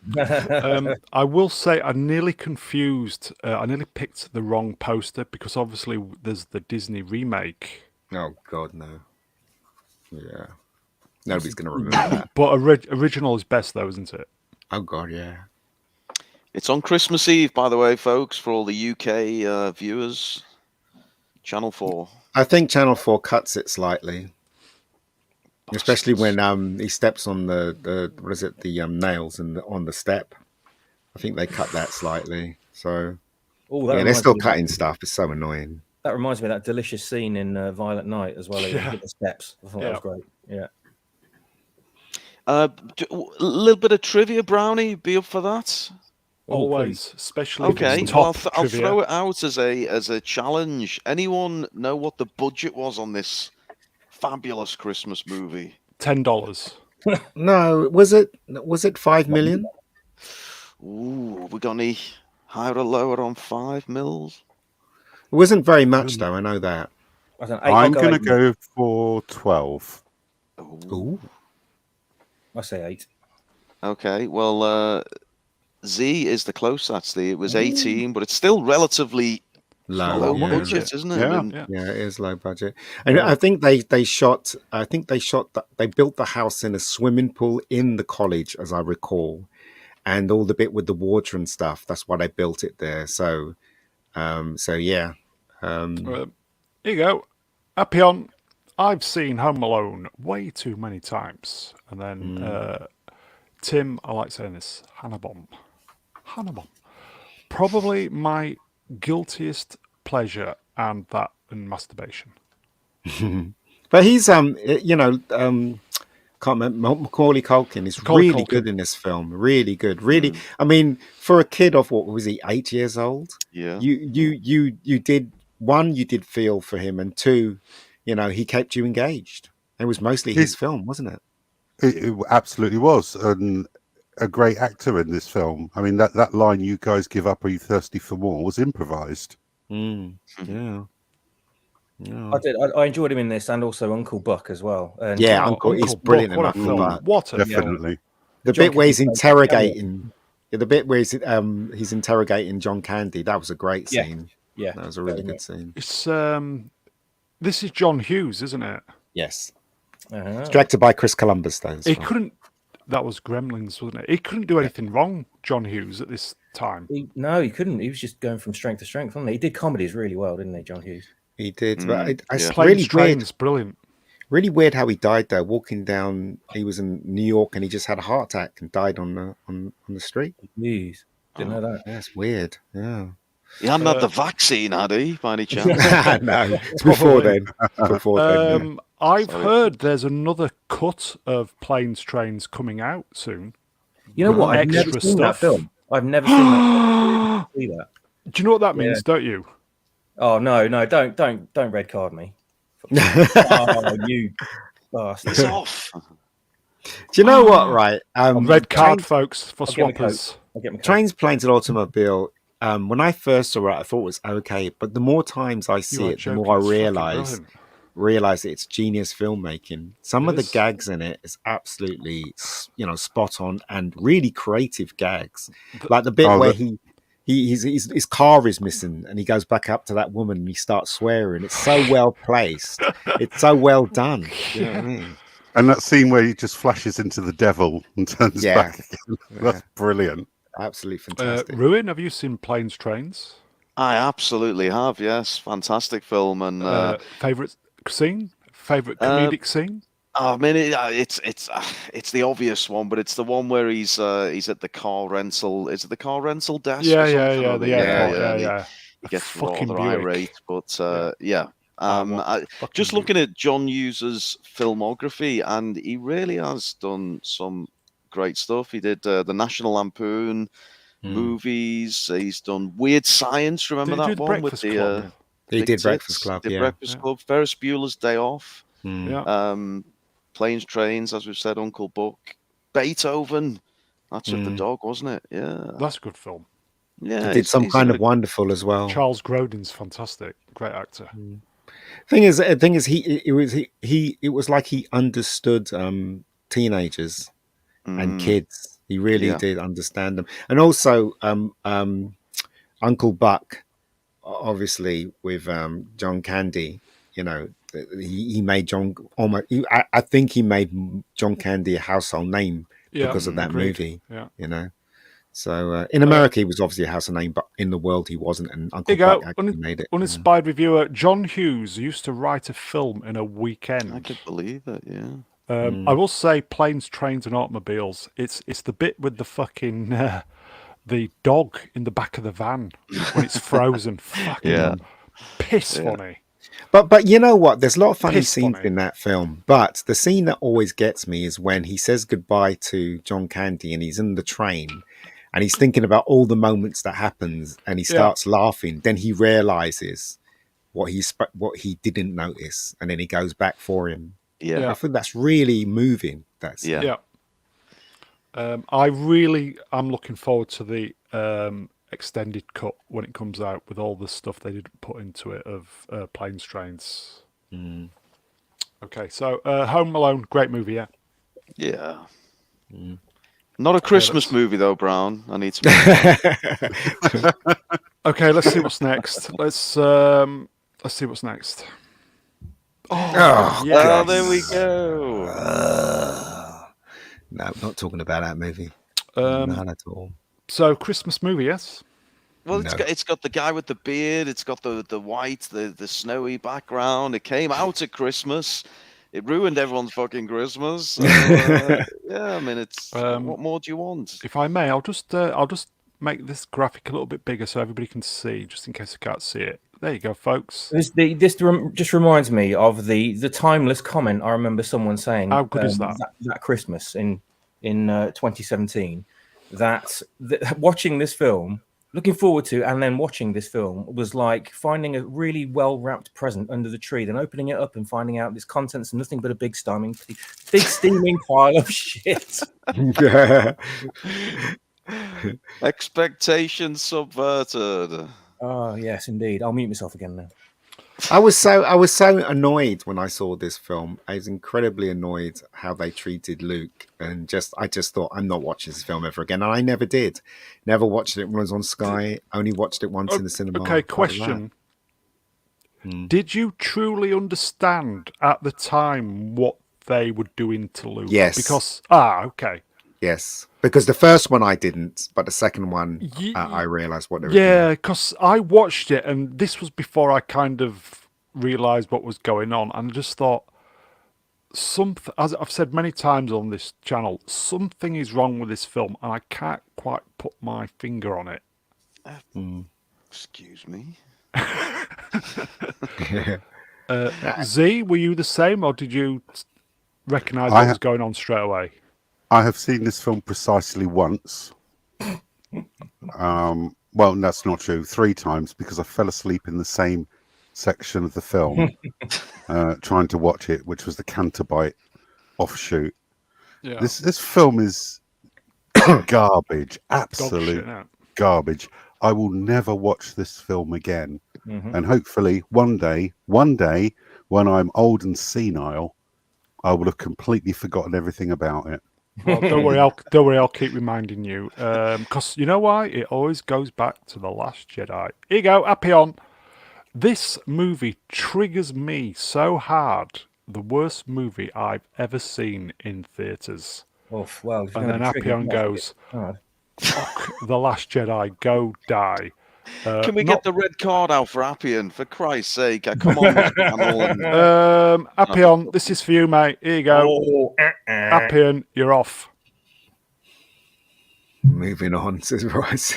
I will say I nearly confused. I nearly picked the wrong poster because obviously there's the Disney remake. Oh, God, no. Yeah. Nobody's going to remember that. But original is best, though, isn't it? Oh, God, yeah. It's on Christmas Eve, by the way, folks, for all the UK viewers. Channel 4. I think Channel 4 cuts it slightly. Especially when he steps on the nails on the step. I think they cut that slightly. So they're still cutting stuff. It's so annoying. That reminds me of that delicious scene in Violet Night as well. With the steps. I thought that was great. Yeah. A little bit of trivia, Brownie. Be up for that? Always, especially okay. Well, I'll throw it out as a challenge. Anyone know what the budget was on this fabulous Christmas movie? $10. No, was it 5 million? Ooh, we got any higher or lower on 5 mils? It wasn't very much though. I know that. I'm going to go for 12. Ooh. I say 8. Okay, well, Z is the closest. It was 18, but it's still relatively low budget, isn't it? Yeah, it is low budget. And I think they built the house in a swimming pool in the college, as I recall. and all the bit with the water and stuff. That's why they built it there. So yeah. Here you go. Happy on. I've seen Home Alone way too many times. And then Tim, I like saying this, Hannah-Bomb. Probably my guiltiest pleasure and masturbation. But he's can't remember, Macaulay Culkin is Macaulay really Culkin. good in this film. Really good. Really, I mean, for a kid of what was he, 8 years old? Yeah. You did feel for him, and two, he kept you engaged. It was mostly his film, wasn't it? It absolutely was, and a great actor in this film. I mean, that line, "You guys give up, are you thirsty for more," was improvised. Yeah. I did. I enjoyed him in this, and also Uncle Buck as well. And Yeah, Uncle is brilliant Buck, what in a Uncle film. Buck. What a film. Definitely. The John bit where he's Candy interrogating, the bit where he's interrogating John Candy, that was a great Yeah. scene. Yeah, That was a really good scene. It's this is John Hughes, isn't it? Yes. Uh-huh. It's directed by Chris Columbus, though. as He well. couldn't. That was Gremlins, wasn't it? He couldn't do anything wrong, John Hughes, at this time. No, he couldn't. He was just going from strength to strength, wasn't he? He did comedies really well, didn't he, John Hughes? He did, but it's Planes, really weird. Trains, brilliant. Really weird how he died though. Walking down, he was in New York and he just had a heart attack and died on the street. Jeez, didn't know that. That's weird. Yeah. He hadn't had the vaccine, had he, by any chance? No, it's before then. Before then. Yeah. I've heard there's another cut of Planes, Trains coming out soon. You know what? I've Extra never seen that stuff. film. I've never seen that. See that? Do you know what that means, don't you? Oh no, don't red card me. Oh, you bastard! It's off. Do you know what? Right. Red card, Trains, folks, for I'll get my swappers. I'll get my coat. Trains, Planes, and Automobile. When I first saw it, I thought it was okay, but the more times I see are it, the joking, more I it's fucking realize that it's genius filmmaking. Some It of the is. gags in it is absolutely, spot on and really creative gags. Like the bit where his car is missing and he goes back up to that woman and he starts swearing. It's so well placed. It's so well done. You know what I mean? And that scene where he just flashes into the devil and turns back again. That's brilliant. Absolutely fantastic. Ruin, have you seen Planes, Trains? I absolutely have, yes. Fantastic film. And Favourite scene? Favourite comedic scene? I mean, it's the obvious one, but it's the one where he's at the car rental. Is it the car rental desk? Yeah, or yeah, something? yeah. Or The airport, yeah. He gets Fucking rather Buick. irate, but yeah. Just looking at John Hughes's filmography, and he really has done some great stuff. He did the National Lampoon movies. He's done Weird Science. Remember Did he that do the one with Breakfast the Club? He Big did Tits? Breakfast Club, Did yeah. Breakfast Club. Ferris Bueller's Day Off. Yeah. Planes, Trains, as we've said. Uncle Buck. Beethoven. That's with the dog, wasn't it? Yeah. That's a good film. Yeah. He did Some Kind of Wonderful as well. Charles Grodin's fantastic. Great actor. Thing is, it was like he understood teenagers and kids. He really did understand them, and also Uncle Buck, obviously with John Candy. He made John almost. I think he made John Candy a household name because of that movie. Yeah. So in America, he was obviously a household name, but in the world, he wasn't. And Uncle Here you Buck go. actually made it. Uninspired reviewer John Hughes used to write a film in a weekend. I could believe it, yeah. I will say Planes, Trains and Automobiles. It's the bit with the fucking the dog in the back of the van when it's frozen. Fucking piss funny. But you know what? There's a lot of funny Piss scenes funny. in that film. But the scene that always gets me is when he says goodbye to John Candy and he's in the train and he's thinking about all the moments that happens and he starts laughing. Then he realizes what he didn't notice, and then he goes back for him. Yeah. I think that's really moving. Yeah. I really am looking forward to the extended cut when it comes out with all the stuff they did put into it of Planes, Trains. Okay, so Home Alone, great movie, yeah. Yeah. Not a Christmas movie though, Brown. I need some. Okay, let's see what's next. Let's see what's next. Oh, there we go. No, I'm not talking about that movie. None at all. So Christmas movie, yes. Well, No. it's got the guy with the beard. It's got the white, the snowy background. It came out at Christmas. It ruined everyone's fucking Christmas. So, yeah, I mean, it's what more do you want? If I may, I'll just make this graphic a little bit bigger so everybody can see, just in case I can't see it. There you go, folks. This just reminds me of the timeless comment I remember someone saying. How good is that? That Christmas in 2017, that watching this film, looking forward to, and then watching this film was like finding a really well wrapped present under the tree, then opening it up and finding out this contents nothing but a big steaming pile of shit. Expectations subverted. Oh yes, indeed. I'll mute myself again now. I was so annoyed when I saw this film. I was incredibly annoyed how they treated Luke, and I just thought I'm not watching this film ever again, and I never did. Never watched it when it was on Sky. Only watched it once in the cinema. Okay, question. Did you truly understand at the time what they were doing to Luke? Yes. Because okay. Yes, because the first one I didn't, but the second one I realised what they were doing. Yeah, because I watched it, and this was before I kind of realised what was going on, and I just thought, as I've said many times on this channel, something is wrong with this film, and I can't quite put my finger on it. Excuse me. Z, were you the same, or did you recognise what was going on straight away? I have seen this film precisely once. Well, that's not true. 3 times, because I fell asleep in the same section of the film trying to watch it, which was the Canterbite offshoot. Yeah. This film is garbage, absolute garbage. I will never watch this film again. And hopefully one day, when I'm old and senile, I will have completely forgotten everything about it. Well, don't worry. I'll keep reminding you, because you know why? It always goes back to The Last Jedi. Here you go, happy on. This movie triggers me so hard. The worst movie I've ever seen in theaters. Oh well. And then Appion goes, "Fuck The Last Jedi, go die." Can we get the red card out for Appian? For Christ's sake, come on. Appion, this is for you, mate. Here you go. Appian, you're off. Moving on, says Bryce.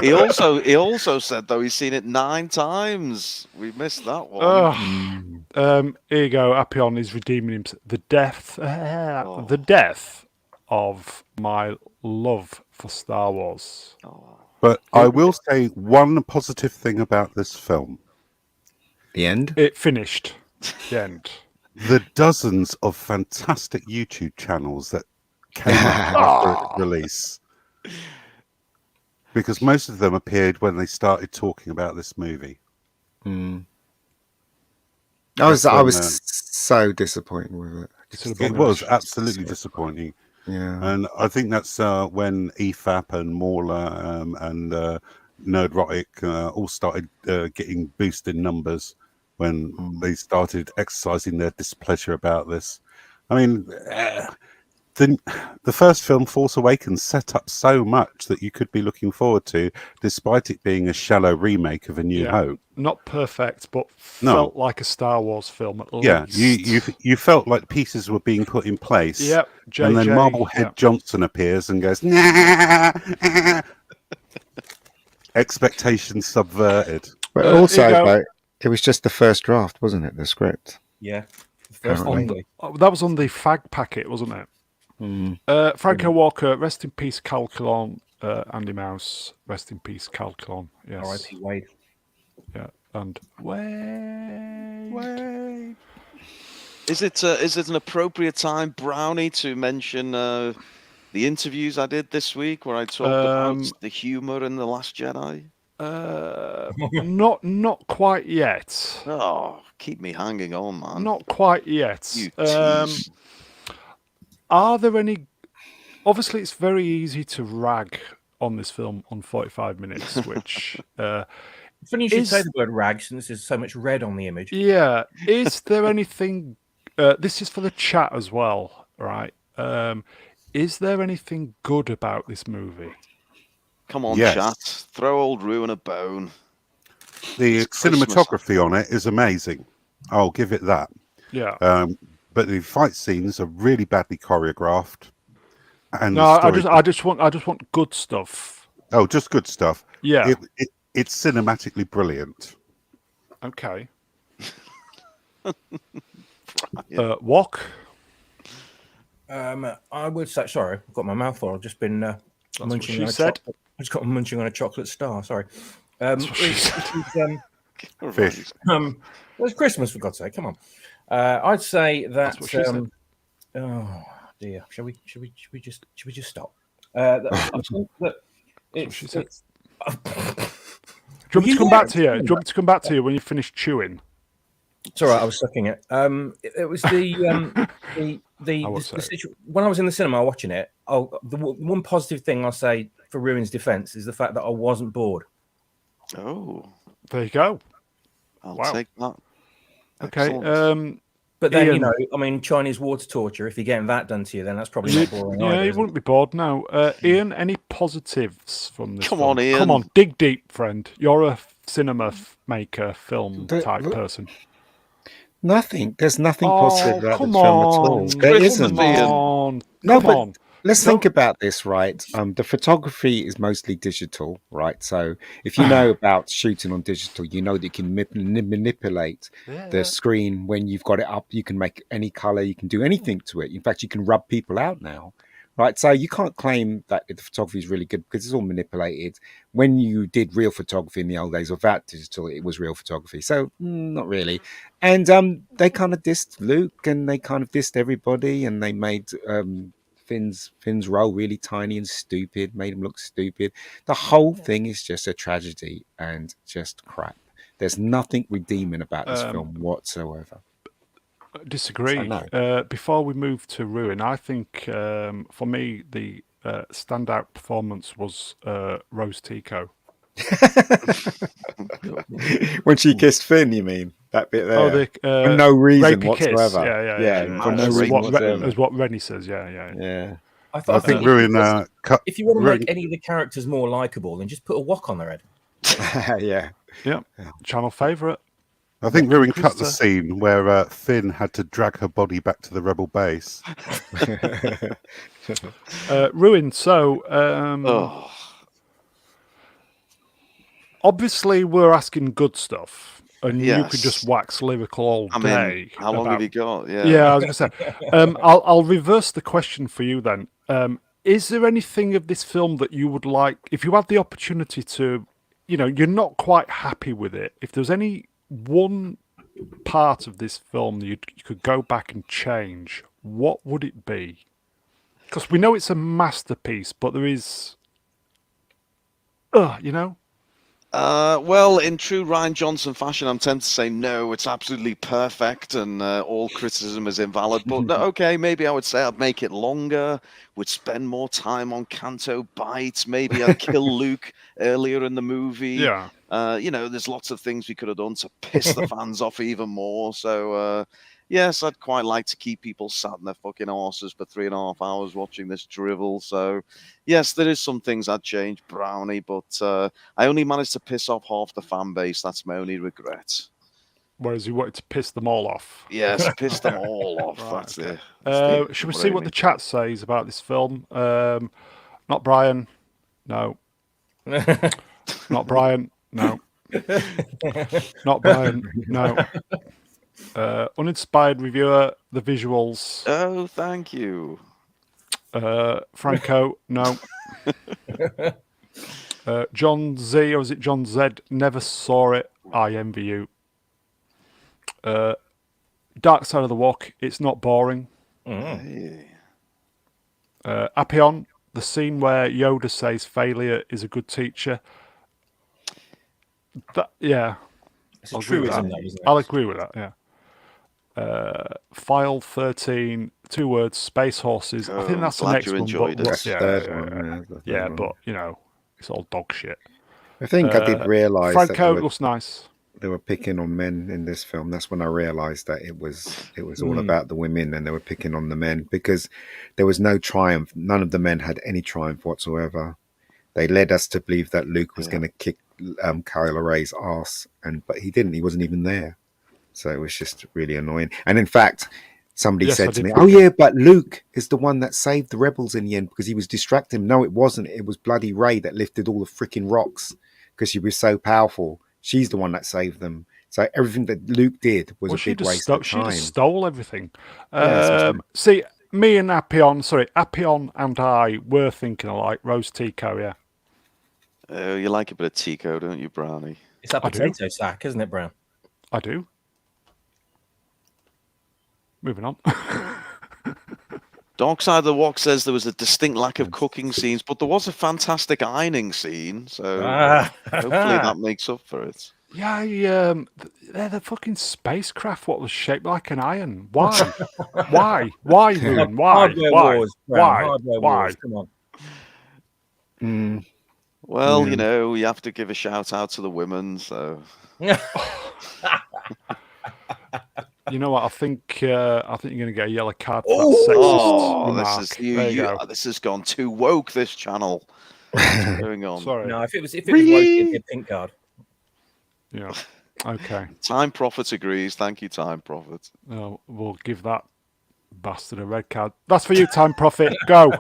He also said though he's seen it 9 times. We missed that one. Here you go. Appion is redeeming himself. The death of my love for Star Wars. But I will say one positive thing about this film. The end? It finished. The end. The dozens of fantastic YouTube channels that came up after its release. Because most of them appeared when they started talking about this movie. I was so disappointed with it. It was absolutely disappointing. Yeah, and I think that's when EFAP and Mauler and Nerdrotic all started getting boosted numbers when they started exercising their displeasure about this. I mean, the first film, Force Awakens, set up so much that you could be looking forward to, despite it being a shallow remake of A New Hope. Not perfect, but felt like a Star Wars film at least. Yeah, you felt like pieces were being put in place. Yep. And then Marblehead Johnson appears and goes, nah. Expectations subverted. But also, it was just the first draft, wasn't it? The script. Yeah. That was on the fag packet, wasn't it? Franco Walker, rest in peace, Calculon. Andy Mouse, rest in peace, Calculon. Yes. R.I.P. Wade. Yeah, and Wade. Is it an appropriate time, Brownie, to mention the interviews I did this week where I talked about the humour in The Last Jedi? Not quite yet. Oh, keep me hanging on, man. Not quite yet. You tease. Are there any? Obviously, it's very easy to rag on this film on 45 minutes, which. Funny you should say the word rag, since there's so much red on the image. Yeah. Is there anything? This is for the chat as well, right? is there anything good about this movie? Come on, Yes. chat. Throw old Ruin a bone. The It's Christmas. cinematography on it is amazing. I'll give it that. Yeah. But the fight scenes are really badly choreographed. And No, I just want good stuff. Oh, just good stuff. Yeah. It's cinematically brilliant. Okay. Walk. I would say, sorry, I've got my mouth full. I've just been munching on a said. chocolate. I just got munching on a chocolate star. Sorry. Fish. It's Christmas, for God's sake. Come on. I'd say that. That's what she said. Oh dear. Should we just stop? I think that That's what she said. it's Do you want me to come back to you? Do you want me to come back to you when you finish chewing? It's all right. I was sucking it. It was the when I was in the cinema watching it. The one positive thing I'll say for Ruin's defense is the fact that I wasn't bored. Oh, There you go. I'll Wow. take that. Okay. Excellent. But then, Ian. Chinese water torture, if you're getting that done to you, then that's probably not boring Yeah, either. you wouldn't be bored now. Ian, any positives from this Come film? on, Ian. Come on, dig deep, friend. You're a cinema maker, film type person. Nothing. There's nothing positive about come this film at all. on. There Christmas, isn't. Ian. Come on. No, Come but on. let's think about this, right? The photography is mostly digital, right? So if you know about shooting on digital, you know that you can manipulate the screen when you've got it up. You can make any color, you can do anything to it. In fact, you can rub people out now, right? So you can't claim that the photography is really good because it's all manipulated. When you did real photography in the old days without digital, it was real photography. So not really. And they kind of dissed Luke and they kind of dissed everybody, and they made Finn's role really tiny and stupid, made him look stupid. The whole thing is just a tragedy and just crap. There's nothing redeeming about this film whatsoever. Disagree. So no. Before we move to Ruin, I think for me the standout performance was Rose Tico. When she kissed Finn, you mean that bit there? Oh, the for no reason rapey kiss. whatsoever. Yeah. For no That's reason what- whatsoever. Is what Rennie says. Yeah. Yeah. I I think if Ruin. if you want to Ruin- make any of the characters more likable, then just put a wok on their head. Yeah. Channel favourite. I think Ruin cut the Krista. scene where Finn had to drag her body back to the rebel base. Ruin. So Oh, obviously we're asking good stuff, and you Yes. could just wax lyrical all I day. mean, how long have you got? Yeah. Yeah, I was going to say. I'll reverse the question for you then. Is there anything of this film that you would like, if you had the opportunity to, you're not quite happy with it, if there's any one part of this film that you could go back and change, what would it be? Because we know it's a masterpiece, but there is, Well, in true Ryan Johnson fashion, I'm tempted to say no, it's absolutely perfect and all criticism is invalid. But no, okay, maybe I would say I'd make it longer, would spend more time on Canto Bites, maybe I'd kill Luke earlier in the movie. Yeah. There's lots of things we could have done to piss the fans off even more. So, yes, I'd quite like to keep people sat in their fucking horses for 3.5 hours watching this drivel. So, yes, there is some things I'd change, Brownie, but I only managed to piss off half the fan base. That's my only regret. Whereas you wanted to piss them all off. Yes, piss them all off. Right, That's okay. it. That's the Should we see what aiming. the chat says about this film? Not Brian. No. Not Brian. No. Not Brian. No. Uninspired reviewer. The visuals. Oh, thank you. Franco. No. John Z, or is it John Z? Never saw it. I envy you. Dark Side of the Walk. It's not boring. Hey. Appion, the scene where Yoda says failure is a good teacher. Yeah. It's a I'll agree with truism, that. that, isn't it? I'll agree with that, yeah. File 13, 2 words, Space Horses. I think Oh, that's the glad next you one. enjoyed But, it. That's the yeah, third yeah, one. yeah. Yeah, the third Yeah, one. but, it's all dog shit. I think I did realise that Franco there were- looks nice. they were picking on men in this film. That's when I realized that it was all about the women, and they were picking on the men because there was no triumph. None of the men had any triumph whatsoever. They led us to believe that Luke was going to kick Kylo Ray's ass, but he didn't. He wasn't even there. So it was just really annoying. And in fact, somebody said to me, "Oh yeah, but Luke is the one that saved the rebels in the end because he was distracting." No, it wasn't. It was bloody Rey that lifted all the freaking rocks because she was so powerful. She's the one that saved them. So everything that Luke did was a big waste of time. She just stole everything. Yeah, see, me and Appion and I were thinking alike. Rose Tico, yeah. Oh, you like a bit of Tico, don't you, Brownie? It's that potato sack, isn't it, Brown? I do. Moving on. Dark Side of the Walk says there was a distinct lack of cooking scenes, but there was a fantastic ironing scene, so hopefully that makes up for it. Yeah, they're the fucking spacecraft. What was shaped like an iron? Why? Why? Why, Moon? Why? Hardware Why? wars, Why? Hardware Why? wars. Come on. Well, you know, you have to give a shout out to the women, so. You know what? I think you're going to get a yellow card for that sexist remark. This has gone too woke. This channel. What's going on? Sorry. No, if it was woke, it'd be a pink card. Yeah. Okay. Time Prophet agrees. Thank you, Time Prophet. No, we'll give that bastard a red card. That's for you, Time Prophet. Go.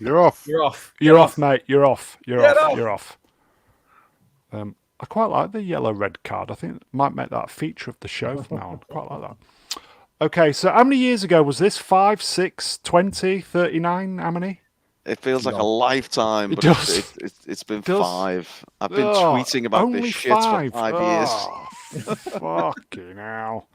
You're off. You're off. You're off, mate. You're off. You're Get off. off. You're off. I quite like the yellow red card. I think it might make that a feature of the show from now on. Quite like that. Okay, so how many years ago was this? 5, 6, 20, 39? How many? It feels like a lifetime, but it's been 5. I've been tweeting about this shit for 5 years. Fucking hell.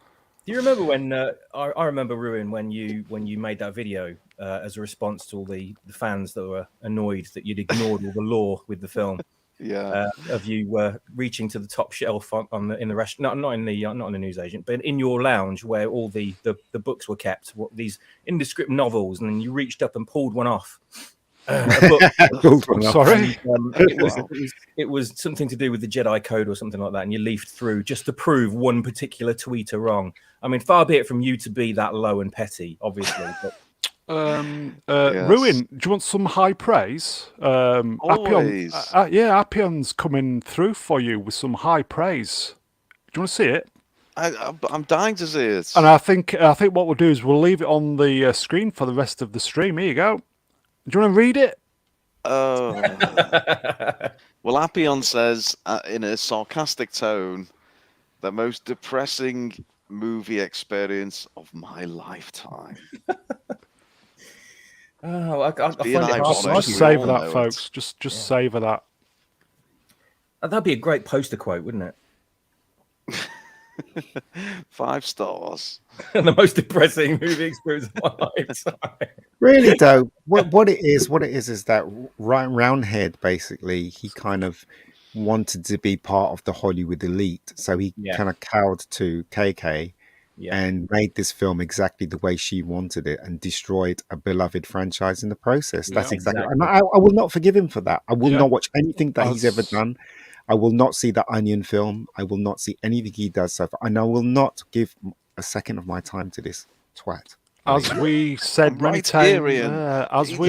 Do you remember when I remember, Ruin, when you made that video as a response to all the fans that were annoyed that you'd ignored all the lore with the film? Yeah, of you reaching to the top shelf in the restaurant, not in the newsagent, but in your lounge where all the books were kept, these indescript novels, and then you reached up and pulled one off. A book. Sorry, it was something to do with the Jedi Code or something like that, and you leafed through just to prove one particular tweeter wrong. I mean, far be it from you to be that low and petty, obviously, but. Yes. Ruin, do you want some high praise? Always. Appion's coming through for you with some high praise. Do you want to see it? I'm dying to see it. And I think what we'll do is we'll leave it on the screen for the rest of the stream. Here you go. Do you want to read it? Oh. Well, Appion says in a sarcastic tone, the most depressing movie experience of my lifetime. Oh, I find it hard. Just savor that, folks. Just savor that. That'd be a great poster quote, wouldn't it? 5 stars. The most depressing movie experience of my lifetime. Really, though, what it is that Roundhead basically he kind of wanted to be part of the Hollywood elite, so he kind of cowed to KK. And made this film exactly the way she wanted it and destroyed a beloved franchise in the process. That's exactly. And I will not forgive him for that. I will not watch anything that he's ever done. I will not see the Onion film. I will not see anything he does so far. And I will not give a second of my time to this twat. As we said many times, as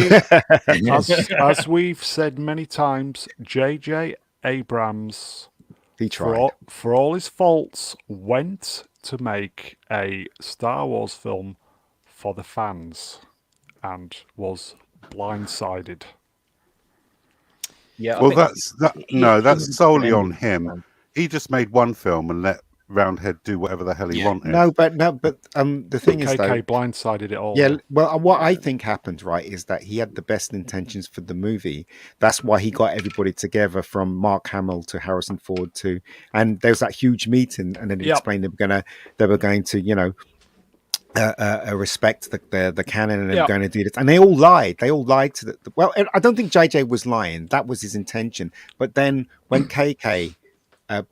we've said many times, J.J. Abrams, he tried for all his faults, went to make a Star Wars film for the fans and was blindsided. Yeah, well, that's solely on him. He just made one film and let Roundhead do whatever the hell he wanted. But the thing is, though, KK blindsided it all. Yeah, well, what I think happened, right, is that he had the best intentions for the movie. That's why he got everybody together, from Mark Hamill to Harrison Ford and there was that huge meeting, and then he explained they were going to, you know, respect the canon, and they were going to do this, and they all lied. They all lied to well, I don't think JJ was lying. That was his intention. But then when KK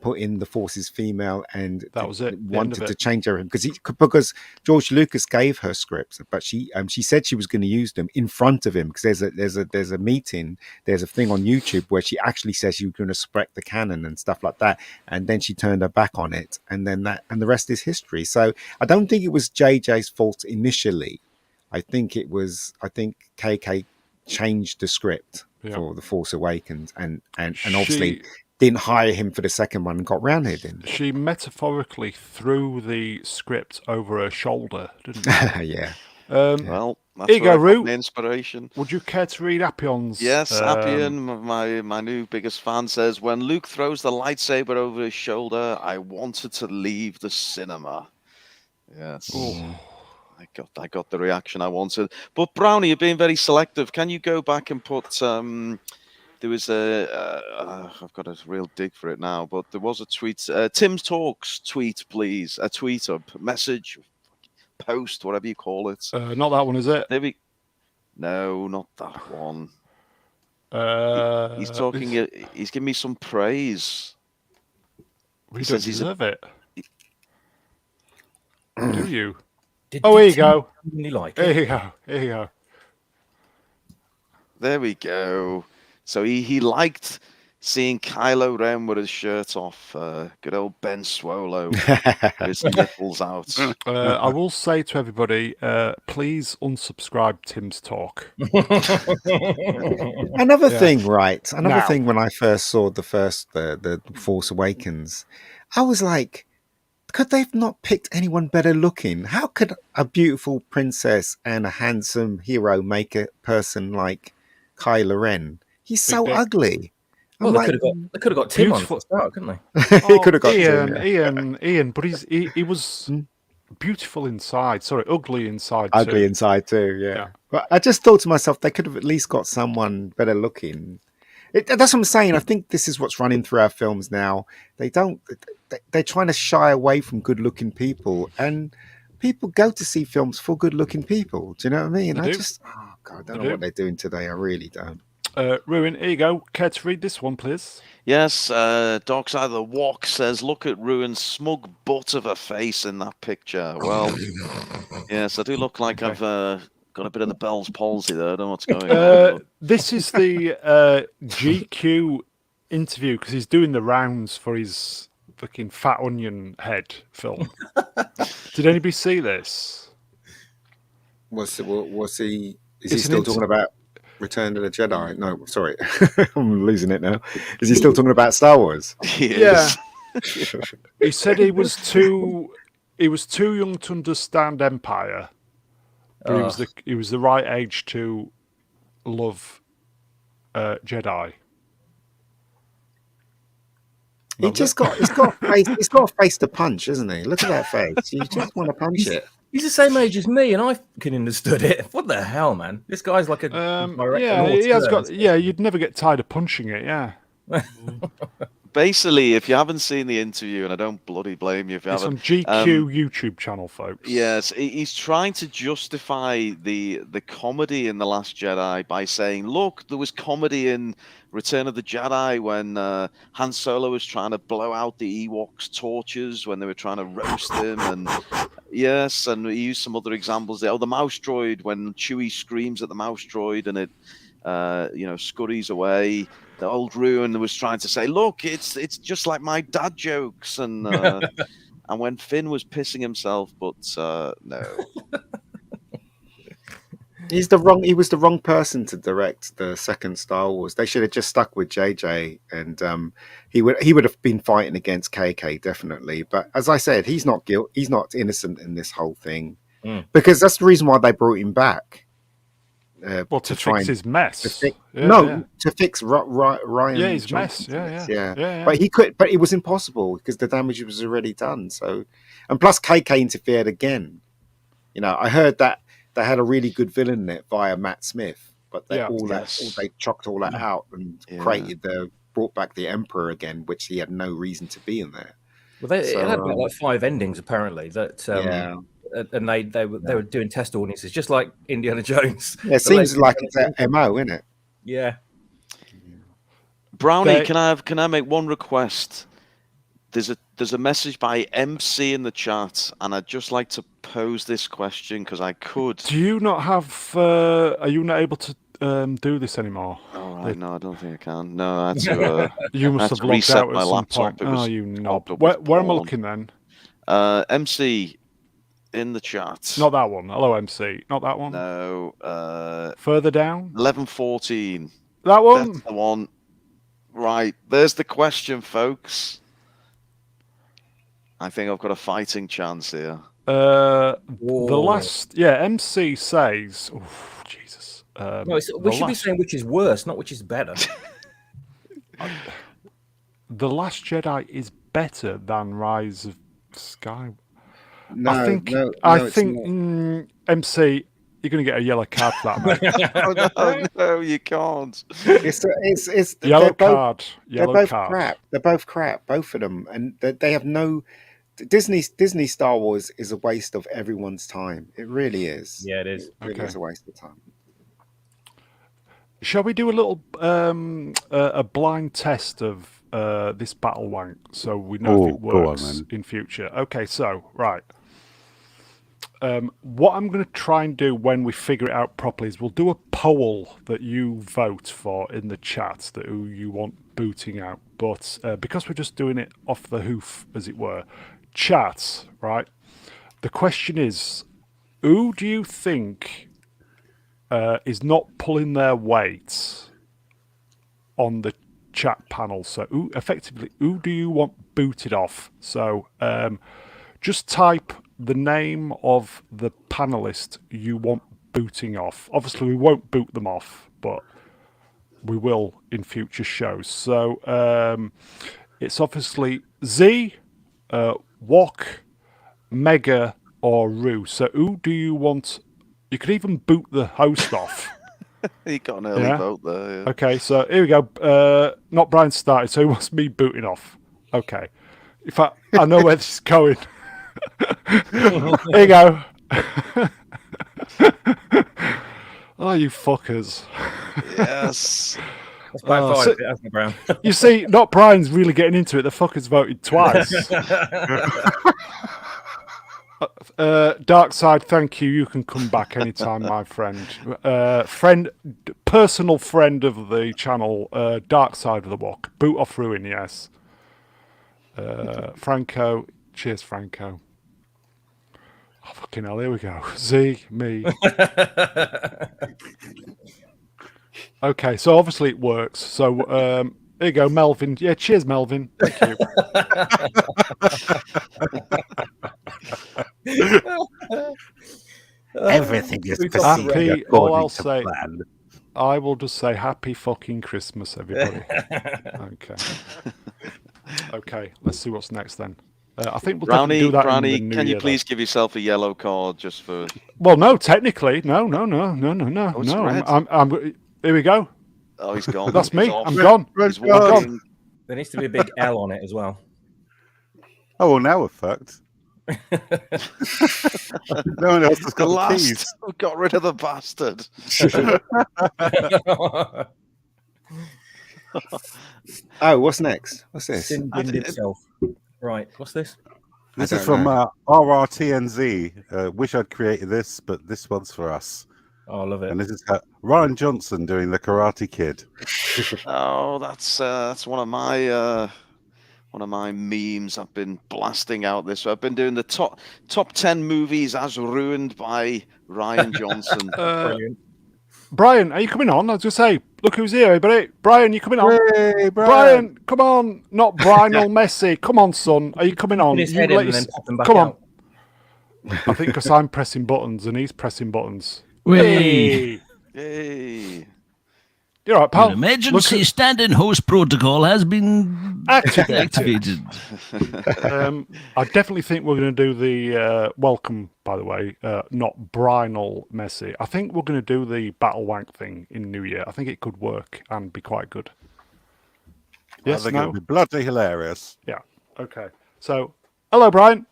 put in the Force's female, and that was it. Wanted to change her because George Lucas gave her scripts, but she said she was going to use them in front of him because there's a meeting, there's a thing on YouTube where she actually says she was going to respect the canon and stuff like that, and then she turned her back on it, and the rest is history. So I don't think it was JJ's fault initially. I think KK changed the script for The Force Awakens, and obviously didn't hire him for the second one and got round here, didn't she? She metaphorically threw the script over her shoulder, didn't she? Yeah. Well, that's here you go, Roo. Inspiration. Would you care to read Appion's? Yes, Appion, my new biggest fan, says, when Luke throws the lightsaber over his shoulder, I wanted to leave the cinema. Yes. I got the reaction I wanted. But Brownie, you're being very selective. Can you go back and put... there was I've got a real dig for it now, but there was a tweet. Tim's Talks tweet, please. A tweet up, message, post, whatever you call it. Not that one, is it? No, not that one. He's talking. He's giving me some praise. We don't deserve it. Do you? Did here you go. Really like Here it? you go. Here you go. There we go. So he liked seeing Kylo Ren with his shirt off. Good old Ben Swolo with his nipples out. I will say to everybody, please unsubscribe Tim's Talk. Another thing, when I first saw the Force Awakens, I was like, could they have not picked anyone better looking? How could a beautiful princess and a handsome hero make a person like Kylo Ren? He's so ugly. Well, they could have got Tim on the start, couldn't they? He could have got Ian, but he was beautiful inside. Sorry, ugly inside. Ugly inside too. Yeah. But I just thought to myself, they could have at least got someone better looking. That's what I'm saying. I think this is what's running through our films now. They're trying to shy away from good-looking people, and people go to see films for good-looking people. Do you know what I mean? I don't know what they're doing today. I really don't. Ruin, here you go. Care to read this one, please? Yes, Dark Side of the Walk says, look at Ruin's smug butt of a face in that picture. Well, yes, I do look like I've got a bit of the Bell's palsy there. I don't know what's going on. This is the GQ interview because he's doing the rounds for his fucking Fat Onion Head film. Did anybody see this? Was he? Is he still talking about Return of the Jedi? No, sorry, I'm losing it now. Is he still talking about Star Wars? Yeah. He said he was too young to understand Empire, but he was the right age to love Jedi. He's got a face to punch, isn't he? Look at that face. You just want to punch it. He's the same age as me, and I fucking understood it. What the hell, man? This guy's like a he has got. Yeah, you'd never get tired of punching it. Yeah. Basically, if you haven't seen the interview, and I don't bloody blame you if you haven't, it's on GQ YouTube channel, folks. Yes, he's trying to justify the comedy in The Last Jedi by saying, look, there was comedy in Return of the Jedi when Han Solo was trying to blow out the Ewoks' torches when they were trying to roast him, and yes, and he used some other examples there. Oh, the mouse droid, when Chewie screams at the mouse droid and it scurries away. The old Ruin was trying to say, look, it's just like my dad jokes, and and when Finn was pissing himself, but no. He was the wrong person to direct the second Star Wars. They should have just stuck with JJ, and he would have been fighting against KK definitely. But as I said, he's not innocent in this whole thing, because that's the reason why they brought him back. To fix his mess. To fix Ryan. Yeah, his Johnson's mess. Yeah. But he could. But it was impossible because the damage was already done. So, and plus KK interfered again. You know, I heard that they had a really good villain in it via Matt Smith, but they chucked all that out and brought back the Emperor again, which he had no reason to be in there. Well, it had about like 5 endings apparently. And they were doing test audiences just like Indiana Jones. Yeah, it seems like it's an MO, isn't it? Yeah. Brownie, can I make one request? There's a message by MC in the chat, and I'd just like to pose this question because I could. Do you not have? Are you not able to do this anymore? Oh, right, no, I don't think I can. No, I had to. You must have logged out at some point. It was Oh, you knob! hooked up with Where am I porn. looking then? MC in the chat. Not that one. Hello, MC. Not that one. No. Further down. 11:14. That one. That's the one. Right. There's the question, folks. I think I've got a fighting chance here. The last, MC says, oh, Jesus. No, we should be saying which is worse, not which is better. The Last Jedi is better than Rise of Sky. No, I think MC, you're going to get a yellow card for that, mate. no, you can't. It's Yellow card. They're both crap. They're both crap, both of them, and they have no. Disney Star Wars is a waste of everyone's time. It really is. Yeah, it is. It really is a waste of time. Shall we do a little a blind test of this Battlewank so we know if it works in future? Okay, so right. What I'm going to try and do when we figure it out properly is we'll do a poll that you vote for in the chat that who you want booting out. But because we're just doing it off the hoof, as it were, chat, right? The question is, who do you think is not pulling their weight on the chat panel? So who do you want booted off? So just type the name of the panelist you want booting off. Obviously, we won't boot them off, but we will in future shows. So it's obviously Z, Wok, Mega, or Roo. So who do you want? You could even boot the host off. He got an early vote there. Yeah. Okay, so here we go. Not Brian started, so he wants me booting off. Okay. In fact, I know where this is going. Here you go. Oh, you fuckers. Yes. That's backfired, hasn't it, Brown? You see, not Brian's really getting into it. The fuckers voted twice. Dark Side, thank you. You can come back anytime, my friend. Personal friend of the channel, Dark Side of the Walk. Boot off Ruin, yes. Franco, cheers, Franco. Oh, fucking hell, here we go. Z, me. Okay, so obviously it works. So here you go, Melvin. Yeah, cheers, Melvin. Thank you. Everything is happy. All I'll say, I will just say happy fucking Christmas, everybody. Okay. Okay, let's see what's next then. I think we'll definitely do that. Brownie, can you please give yourself a yellow card just for? Well, no, technically, no. I'm here we go. Oh, he's gone. That's me. Off. I'm gone. He's gone. There needs to be a big L on it as well. Oh, well, now we're fucked. No one else has got the keys. We got rid of the bastard. Oh, what's next? What's this? Sin binned itself. Right, what's this? This is from RRTNZ. Wish I'd created this, but this one's for us. Oh, I love it. And this is Ryan Johnson doing the Karate Kid. Oh, that's one of my memes I've been blasting out this. I've been doing the top 10 movies as ruined by Ryan Johnson. Brilliant. Brian, are you coming on? I was going to say, look who's here, everybody. Brian, you coming on? Hey, Brian, come on. Not Brian Messi. Come on, son. Are you coming on? His head in and then pop him back come out. on. I think because I'm pressing buttons and he's pressing buttons. Hey. Hey. You're right, pal. An emergency standing host protocol has been activated. I definitely think we're going to do the welcome, by the way, not Brianal Messi. I think we're going to do the Battlewank thing in New Year. I think it could work and be quite good. Yes, I think it'll be bloody hilarious. Yeah. Okay. So, hello, Brian.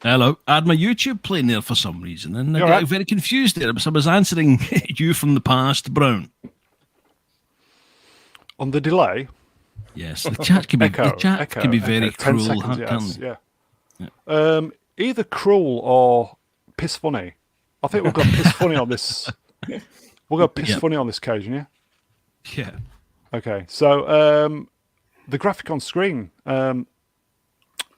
Hello. I had my YouTube playing there for some reason, and I got very confused there. So I was answering you from the past, Brown. On the delay? Yes, the chat can be very 10 cruel, seconds, can't yes, they? yeah. Either cruel or piss funny. I think we'll go piss funny on this. We'll go piss funny on this occasion, yeah? Yeah. Okay, so the graphic on screen.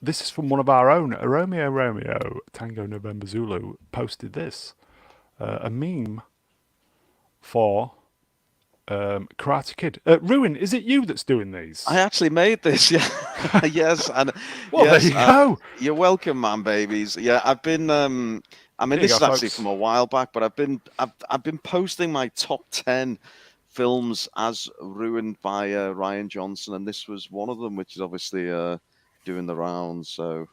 This is from one of our own. Romeo Tango November Zulu posted this. A meme for Karate Kid. Ruin, is it you that's doing these? I actually made this, yeah. Yes, and well, yes, there you go. You're welcome, man, babies. Yeah, I've been. I mean, this is actually from a while back, but I've been posting my top 10 films as ruined by Ryan Johnson, and this was one of them, which is obviously doing the rounds. So,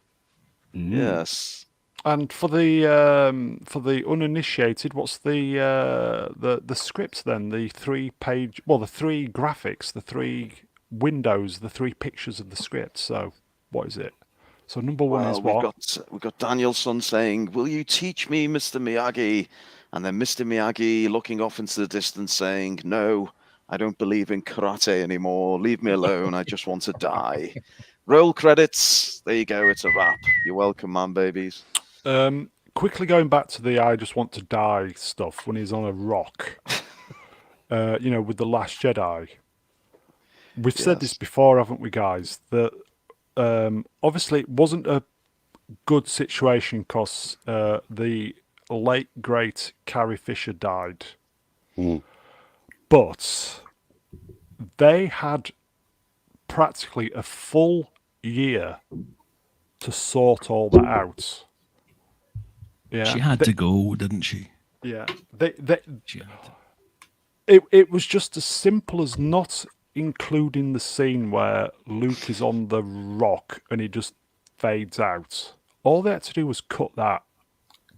yes. And for the uninitiated, what's the script then? The 3-page, well, the 3 graphics, the 3 windows, the 3 pictures of the script. So, what is it? So number one is what? We've got Danielson saying, "Will you teach me, Mr. Miyagi?" And then Mr. Miyagi looking off into the distance, saying, "No, I don't believe in karate anymore. Leave me alone. I just want to die." Roll credits. There you go. It's a wrap. You're welcome, man, babies. Quickly going back to the "I just want to die" stuff when he's on a rock, with the Last Jedi. We've said this before, haven't we, guys? That obviously it wasn't a good situation because the late great Carrie Fisher died, but they had practically a full year to sort all that out. Yeah, she had to go, didn't she? Yeah, she had to. It was just as simple as not including the scene where Luke is on the rock and he just fades out. All they had to do was cut that,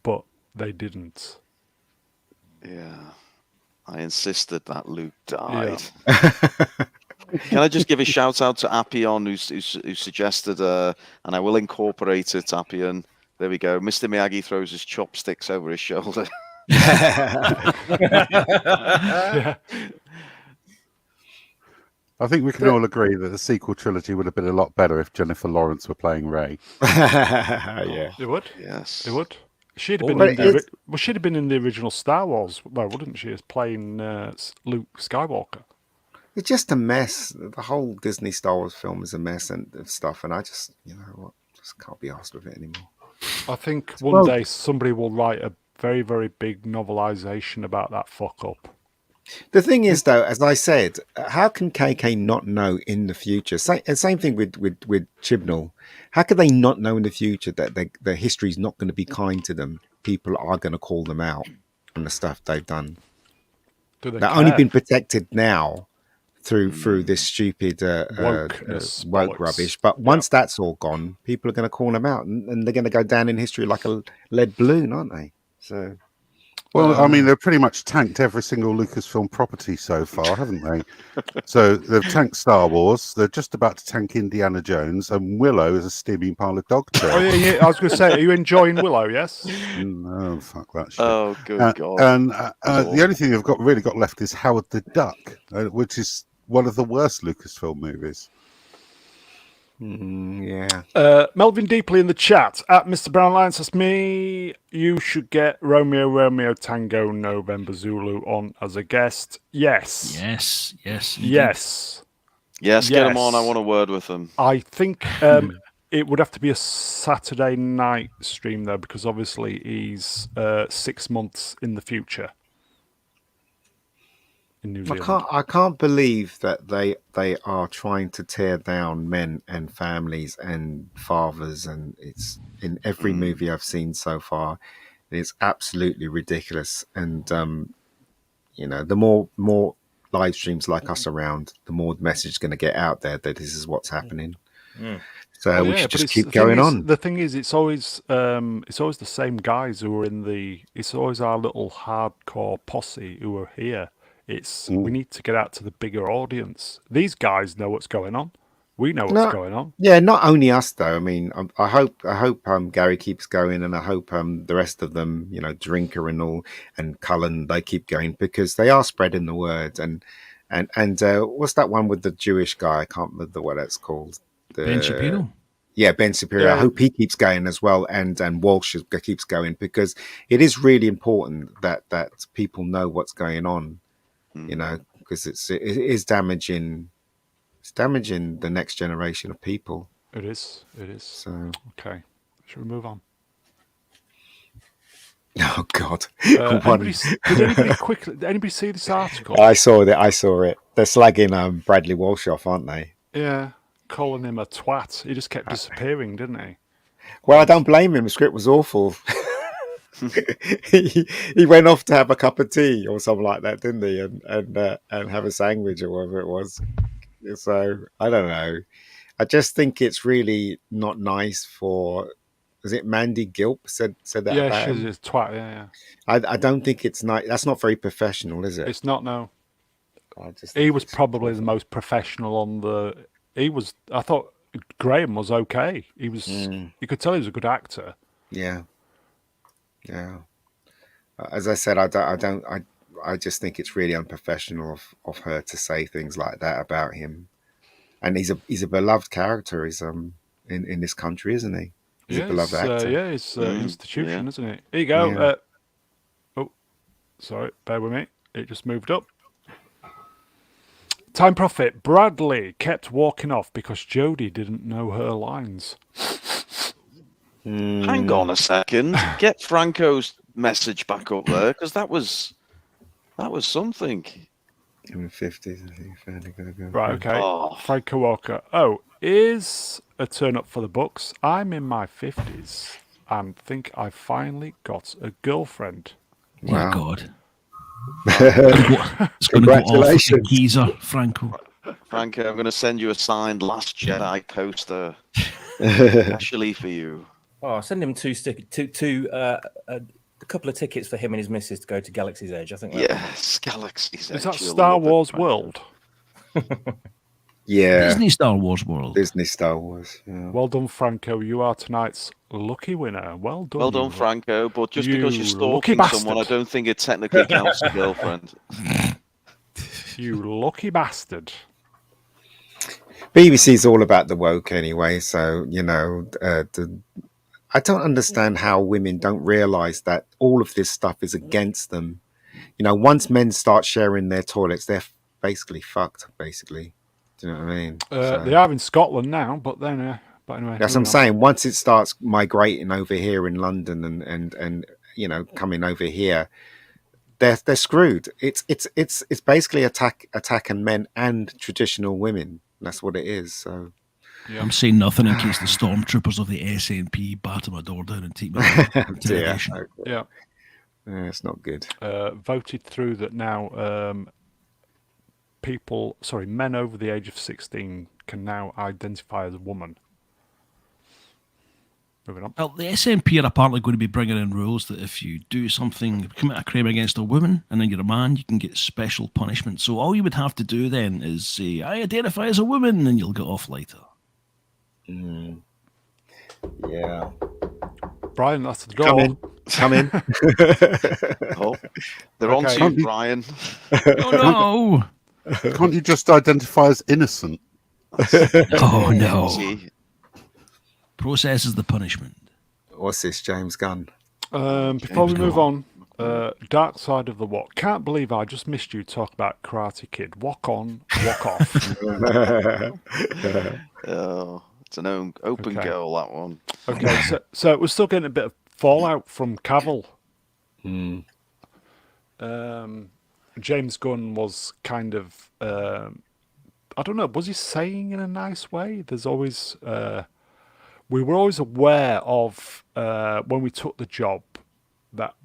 but they didn't. Yeah, I insisted that Luke died. Yeah. Can I just give a shout out to Appion who suggested, and I will incorporate it, Appion. There we go. Mr. Miyagi throws his chopsticks over his shoulder. Yeah. I think we can all agree that the sequel trilogy would have been a lot better if Jennifer Lawrence were playing Rey. Yeah, it would. Yes, it would. She'd have been she'd have been in the original Star Wars, wouldn't she? As playing Luke Skywalker. It's just a mess. The whole Disney Star Wars film is a mess and stuff, and I just, just can't be asked with it anymore. I think one day somebody will write a very, very big novelization about that fuck up. The thing is, though, as I said, how can KK not know in the future? Same thing with Chibnall. How could they not know in the future that their history is not going to be kind to them? People are going to call them out on the stuff they've done. They've only been protected now through this stupid woke rubbish. But once that's all gone, people are going to call them out, and they're going to go down in history like a lead balloon, aren't they? So. Well, I mean, they've pretty much tanked every single Lucasfilm property so far, haven't they? So they've tanked Star Wars. They're just about to tank Indiana Jones, and Willow is a steaming pile of dog shit. Oh yeah, I was going to say, are you enjoying Willow? Yes. No, fuck that shit. Oh, good God. And the only thing they've really got left is Howard the Duck, which is one of the worst Lucasfilm movies. Yeah. Melvin Deeply in the chat at Mr. Brown Lion says, "Me, you should get Romeo Tango November Zulu on as a guest." Yes. Yes. Yes. Yes, get him on. I want a word with him. I think it would have to be a Saturday night stream though, because obviously he's 6 months in the future. In New Zealand. I can't believe that they are trying to tear down men and families and fathers, and it's in every movie I've seen so far. It's absolutely ridiculous, and the more live streams like us around, the more the message is going to get out there that this is what's happening. So we should just keep going on. The thing is, it's always the same guys who are it's always our little hardcore posse who are here. We need to get out to the bigger audience. These guys know what's going on. We know what's going on. Yeah, not only us though. I mean, I hope Gary keeps going, and I hope the rest of them, Drinker and all, and Cullen, they keep going, because they are spreading the word. And And what's that one with the Jewish guy? I can't remember what that's called. Ben Shapiro. Yeah, Ben Shapiro. Yeah. I hope he keeps going as well, and Walsh keeps going, because it is really important that people know what's going on, you know, because it is damaging. It's damaging the next generation of people. It is. So okay, should we move on? Oh God! Did anybody see this article? I saw it. They're slagging Bradley Walsh off, aren't they? Yeah, calling him a twat. He just kept disappearing, didn't he? Well, I don't blame him. The script was awful. he went off to have a cup of tea or something like that, didn't he? And have a sandwich or whatever it was. So I don't know. I just think it's really not nice for. Was it Mandy Gilp said that? Yeah, about she's him? a twat. Yeah. I don't think it's nice. That's not very professional, is it? It's not. No. He He was probably the most professional on the. I thought Graham was okay. He was. You could tell he was a good actor. Yeah. As I said, I just think it's really unprofessional of her to say things like that about him. And he's a beloved character. He's in this country, isn't he? He's a beloved actor. It's institution, isn't it? Here you go. Yeah. Oh, sorry, bear with me. It just moved up. Time Profit. Bradley kept walking off because Jodie didn't know her lines. Hang on a second. Get Franco's message back up there, because that was something. In the 50s, I think. Right, okay. Oh. Franco Walker. Oh, is a turn up for the books. I'm in my 50s and think I finally got a girlfriend. Dear God. It's going to go off the geezer, Franco. Franco, I'm going to send you a signed Last Jedi poster, especially for you. Oh, send him a couple of tickets for him and his missus to go to Galaxy's Edge. I think. Yes, Galaxy's Edge. Is that Star Wars World? Yeah. Disney Star Wars World. Disney Star Wars. Yeah. Well done, Franco. You are tonight's lucky winner. Well done. Well done, Franco. But just because you're lucky stalking someone, I bastard. don't think it technically counts as a girlfriend. You lucky bastard. BBC's all about the woke anyway, so you know. I don't understand how women don't realise that all of this stuff is against them. You know, once men start sharing their toilets, they're basically fucked. Basically, do you know what I mean? They are in Scotland now, but then. But anyway, that's what I'm saying. Once it starts migrating over here in London and you know coming over here, they're screwed. It's basically attacking men and traditional women. That's what it is. So. Yeah. I'm saying nothing in case the stormtroopers of the SNP batter my door down and take me to interrogation. Yeah, it's not good. Voted through that now. Men over the age of 16 can now identify as a woman. Moving on. Well, the SNP are apparently going to be bringing in rules that if you do something, commit a crime against a woman, and then you're a man, you can get special punishment. So all you would have to do then is say, I identify as a woman, and you'll get off later. Yeah. Brian, that's the door. Come in. Oh, they're on to you, Brian. Oh, no. Can't you just identify as innocent? Oh, no. Process is the punishment. What's this, James Gunn? Before we move on, Dark Side of the Walk. Can't believe I just missed you talk about Karate Kid. Walk on, walk off. Oh, it's an open goal, that one. Okay, so we're still getting a bit of fallout from Cavill. James Gunn was kind of, I don't know, was he saying in a nice way? There's always, we were always aware of, when we took the job, that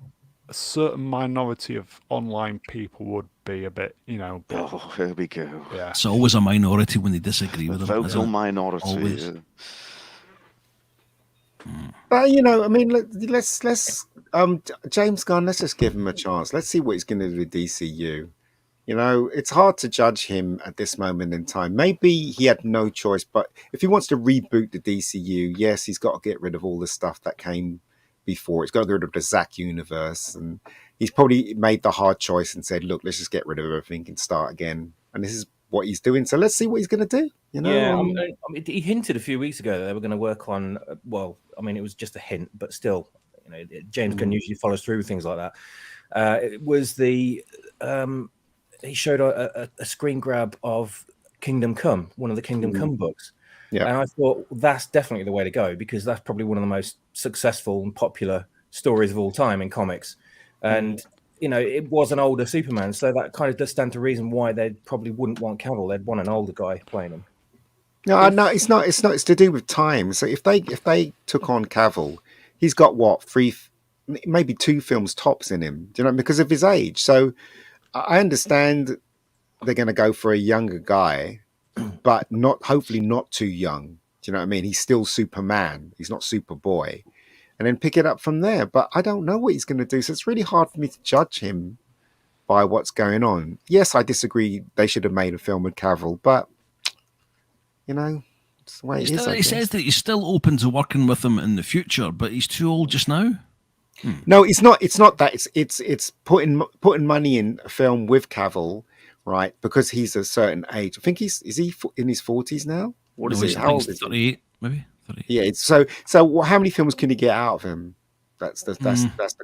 a certain minority of online people would be a bit, you know. Oh, here we go. Yeah. It's always a minority when they disagree with them. Vocal minority. Always. You know, I mean, let's James Gunn, let's just give him a chance. Let's see what he's going to do with DCU. You know, it's hard to judge him at this moment in time. Maybe he had no choice, but if he wants to reboot the DCU, yes, he's got to get rid of all the stuff that came before. He's got to get rid of the Zack universe, and he's probably made the hard choice and said, look, let's just get rid of everything and start again. and this is what he's doing. So let's see what he's going to do. You know, yeah. I mean, he hinted a few weeks ago that they were going to work on. Well, I mean, it was just a hint, but still, you know, James Gunn usually follows through with things like that. It was the he showed a screen grab of Kingdom Come, one of the Kingdom Come books. Yeah. And I thought that's definitely the way to go, because that's probably one of the most successful and popular stories of all time in comics. And, you know, it was an older Superman. So that kind of does stand to reason why they probably wouldn't want Cavill. They'd want an older guy playing him. No, it's not. It's not. It's to do with time. So if they took on Cavill, he's got what, 3, maybe 2 films tops in him. Do you know, because of his age. So I understand they're going to go for a younger guy, but hopefully not too young. Do you know what I mean? He's still Superman. He's not Superboy, and then pick it up from there. But I don't know what he's going to do. So it's really hard for me to judge him by what's going on. Yes, I disagree. They should have made a film with Cavill, but you know, it's the way it is. He says that he's still open to working with him in the future, but he's too old just now. No, it's not. It's not that. It's putting money in a film with Cavill, right? Because he's a certain age. I think is he in his 40s now? What is he? How old is 38, maybe 38. Yeah. So how many films can you get out of him? That's the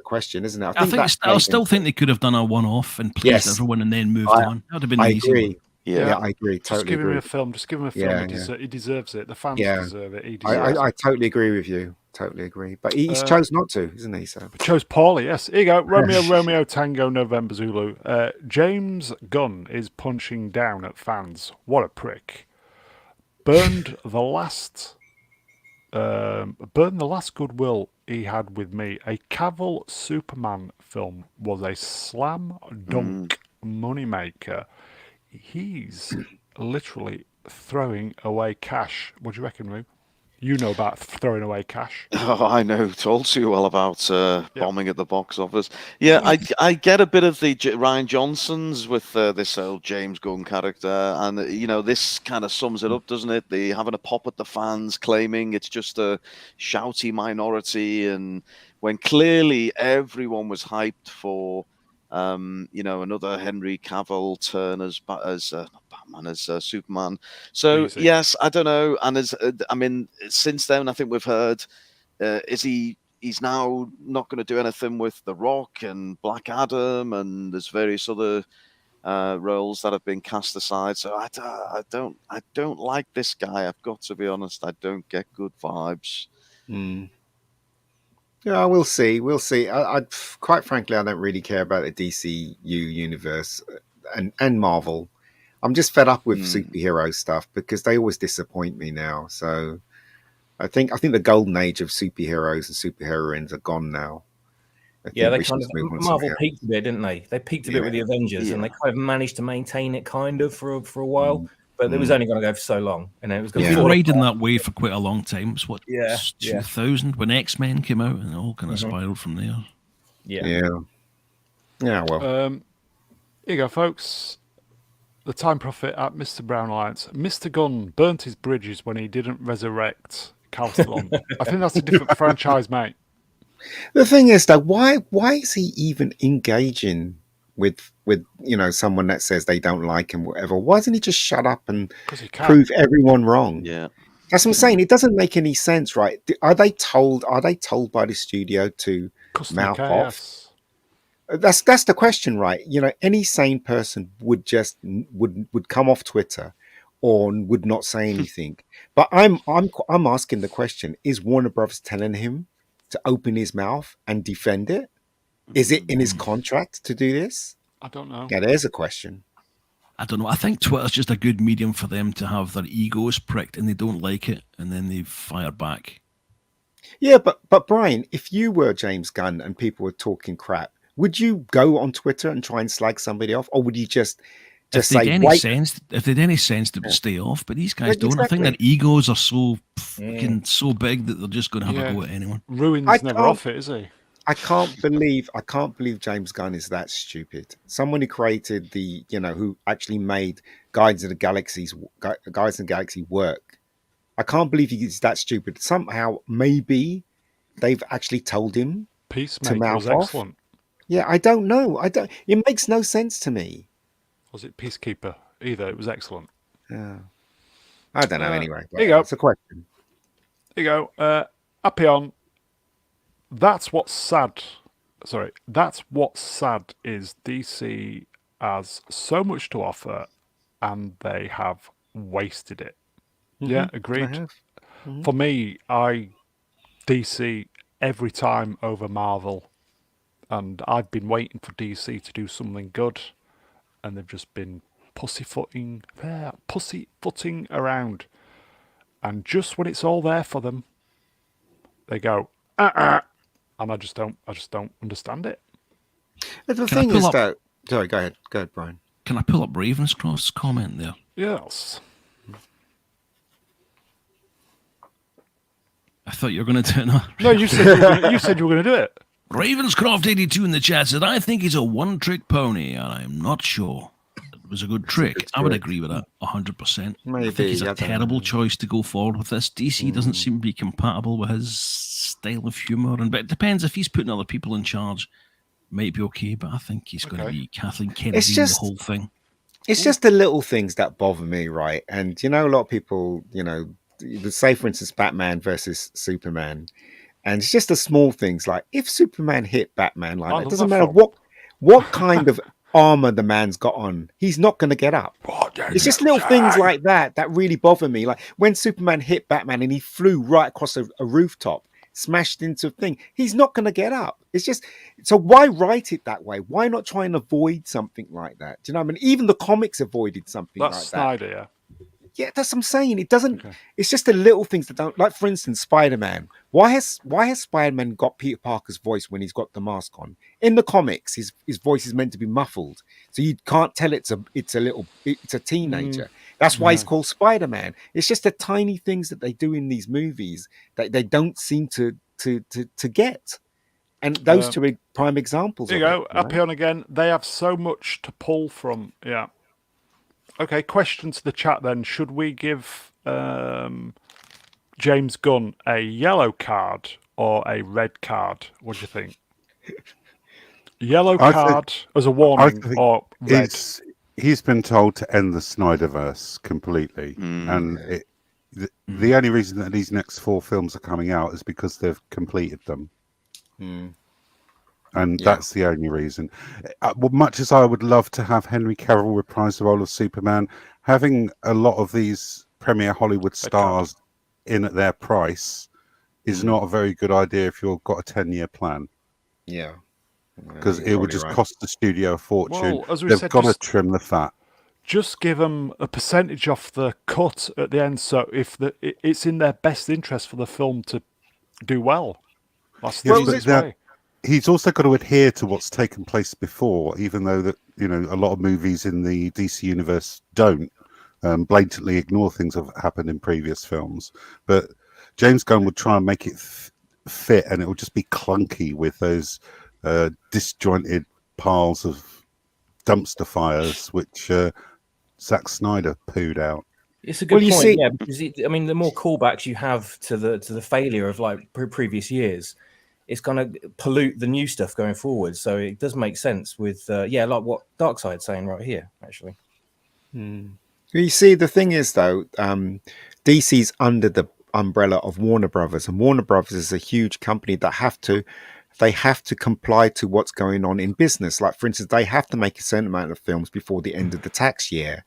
question, isn't it? I still think they could have done a one-off and pleased everyone and then moved on. That would have been an easy agree. one. Yeah, I agree. Just give him a film. Just give him a film. Yeah, He deserves it. The fans deserve it. He deserves it. I totally agree with you. Totally agree. But he's chose not to, isn't he? So chose poorly. Yes. Here you go. Romeo Tango November Zulu. James Gunn is punching down at fans. What a prick. Burned the last goodwill he had with me. A Cavill Superman film was a slam dunk moneymaker. He's literally throwing away cash. What do you reckon, Roo? You know about throwing away cash. Oh, I know all too well about bombing at the box office. Yeah, I get a bit of the Ryan Johnson's with this old James Gunn character, and you know, this kind of sums it up, doesn't it? The having a pop at the fans, claiming it's just a shouty minority, and when clearly everyone was hyped for you know, another Henry Cavill turn as Batman, as Superman. So Easy. yes, I don't know. And as I mean, since then, I think we've heard he's now not going to do anything with The Rock and Black Adam, and there's various other roles that have been cast aside. So I don't like this guy. I've got to be honest. I don't get good vibes. Yeah, we'll see. We'll see. I quite frankly, I don't really care about the DCU universe and Marvel. I'm just fed up with superhero stuff because they always disappoint me now. So I think the golden age of superheroes and superheroines are gone now. Yeah, they kind of Marvel peaked a bit, didn't they? They peaked a bit with the Avengers, and they kind of managed to maintain it kind of for a while. But it was only going to go for so long, and it was going to be riding that way for quite a long time. It's 2000 when X-Men came out, and it all kind of spiraled from there. Yeah. Well, here you go, folks. The Time Prophet at Mr. Brown Alliance. Mr. Gunn burnt his bridges when he didn't resurrect Calcilon. I think that's a different franchise, mate. The thing is, though, why is he even engaging with someone that says they don't like him, whatever? Why doesn't he just shut up and prove everyone wrong? Yeah, that's what I'm saying. It doesn't make any sense, right? Are they told by the studio to mouth off? That's the question, right? You know, any sane person would come off Twitter or would not say anything. But I'm asking the question: is Warner Brothers telling him to open his mouth and defend it? Is it in his contract to do this? I don't know. Yeah, there's a question. I don't know. I think Twitter's just a good medium for them to have their egos pricked and they don't like it, and then they fire back. Yeah, but Brian, if you were James Gunn and people were talking crap, would you go on Twitter and try and slag somebody off, or would you just say, if they'd any sense, they would stay off? But these guys don't. Exactly. I think their egos are so fucking so big that they're just going to have a go at anyone. Ruin's never off it, is he? I can't believe James Gunn is that stupid. Someone who created who actually made Guardians of the Galaxy work. I can't believe he's that stupid. Somehow, maybe they've actually told him Peacemaker to mouth was off. Excellent. Yeah, I don't know. It makes no sense to me. Was it Peacekeeper? either. It was excellent. Yeah. I don't know anyway. Here you go. It's a question. Here you go. Appion. That's what's sad. Sorry, that's what's sad is DC has so much to offer, and they have wasted it. Yeah, agreed. For me, DC every time over Marvel, and I've been waiting for DC to do something good, and they've just been pussyfooting around, and just when it's all there for them, they go and I just don't understand it. The thing is, though. Sorry, go ahead, Brian. Can I pull up Ravenscroft's comment there? Yes. I thought you were going to do it. No, you said you were going to do it. Ravenscroft82 in the chat said, I think he's a one-trick pony, and I'm not sure. It was a good trick. I would agree with that 100%. Maybe, I think he's a terrible choice to go forward with this. DC doesn't seem to be compatible with his style of humour, but it depends. If he's putting other people in charge, might be okay, but I think he's going to be Kathleen Kennedy the whole thing. It's just the little things that bother me, right? And, a lot of people, say, for instance, Batman versus Superman, and it's just the small things, like if Superman hit Batman like that, it doesn't matter what kind of armor the man's got on, he's not going to get up. It's just little things like that really bother me. Like when Superman hit Batman and he flew right across a rooftop, smashed into a thing, he's not going to get up. It's just, so why write it that way? Why not try and avoid something like that? Do you know what I mean? Even the comics avoided something like that. Snyder, yeah. Yeah, that's what I'm saying. It doesn't. Okay. It's just the little things that don't. Like, for instance, Spider-Man. Why has Spider-Man got Peter Parker's voice when he's got the mask on? In the comics, his voice is meant to be muffled, so you can't tell it's a teenager. That's why he's called Spider-Man. It's just the tiny things that they do in these movies that they don't seem to get. And those two are prime examples. There you go. Up on again. They have so much to pull from. Yeah. Okay, question to the chat then. Should we give James Gunn a yellow card or a red card? What do you think? Yellow card as a warning or red? He's been told to end the Snyderverse completely. And the only reason that these next 4 films are coming out is because they've completed them. And that's the only reason. Much as I would love to have Henry Cavill reprise the role of Superman, having a lot of these premier Hollywood stars in at their price is not a very good idea if you've got a 10-year plan. Yeah. Because it would just cost the studio a fortune. Well, as we They've said, got to trim the fat. Just give them a percentage off the cut at the end, so if it's in their best interest for the film to do well. That's the easiest way. He's also got to adhere to what's taken place before, even though that a lot of movies in the DC universe don't blatantly ignore things that have happened in previous films. But James Gunn would try and make it fit, and it would just be clunky with those disjointed piles of dumpster fires, which Zack Snyder pooed out. It's a good point, yeah, because the more callbacks you have to the failure of like previous years, it's going to pollute the new stuff going forward. So it does make sense with, like what Darkseid's saying right here, actually. You see, the thing is, though, DC's under the umbrella of Warner Brothers, and Warner Brothers is a huge company that have to comply to what's going on in business. Like, for instance, they have to make a certain amount of films before the end of the tax year.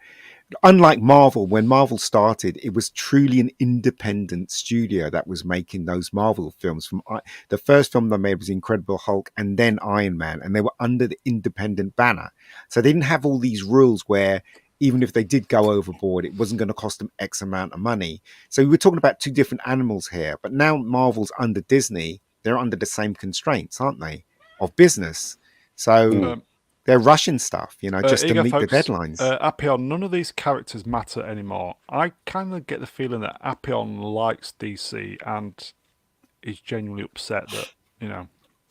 Unlike Marvel, when Marvel started, it was truly an independent studio that was making those Marvel films. From the first film they made was Incredible Hulk and then Iron Man, and they were under the independent banner. So they didn't have all these rules where even if they did go overboard, it wasn't going to cost them X amount of money. So we're talking about two different animals here. But now Marvel's under Disney, they're under the same constraints, aren't they, of business? So they're rushing stuff, just to meet the deadlines. Appion, none of these characters matter anymore. I kind of get the feeling that Appion likes DC and is genuinely upset that,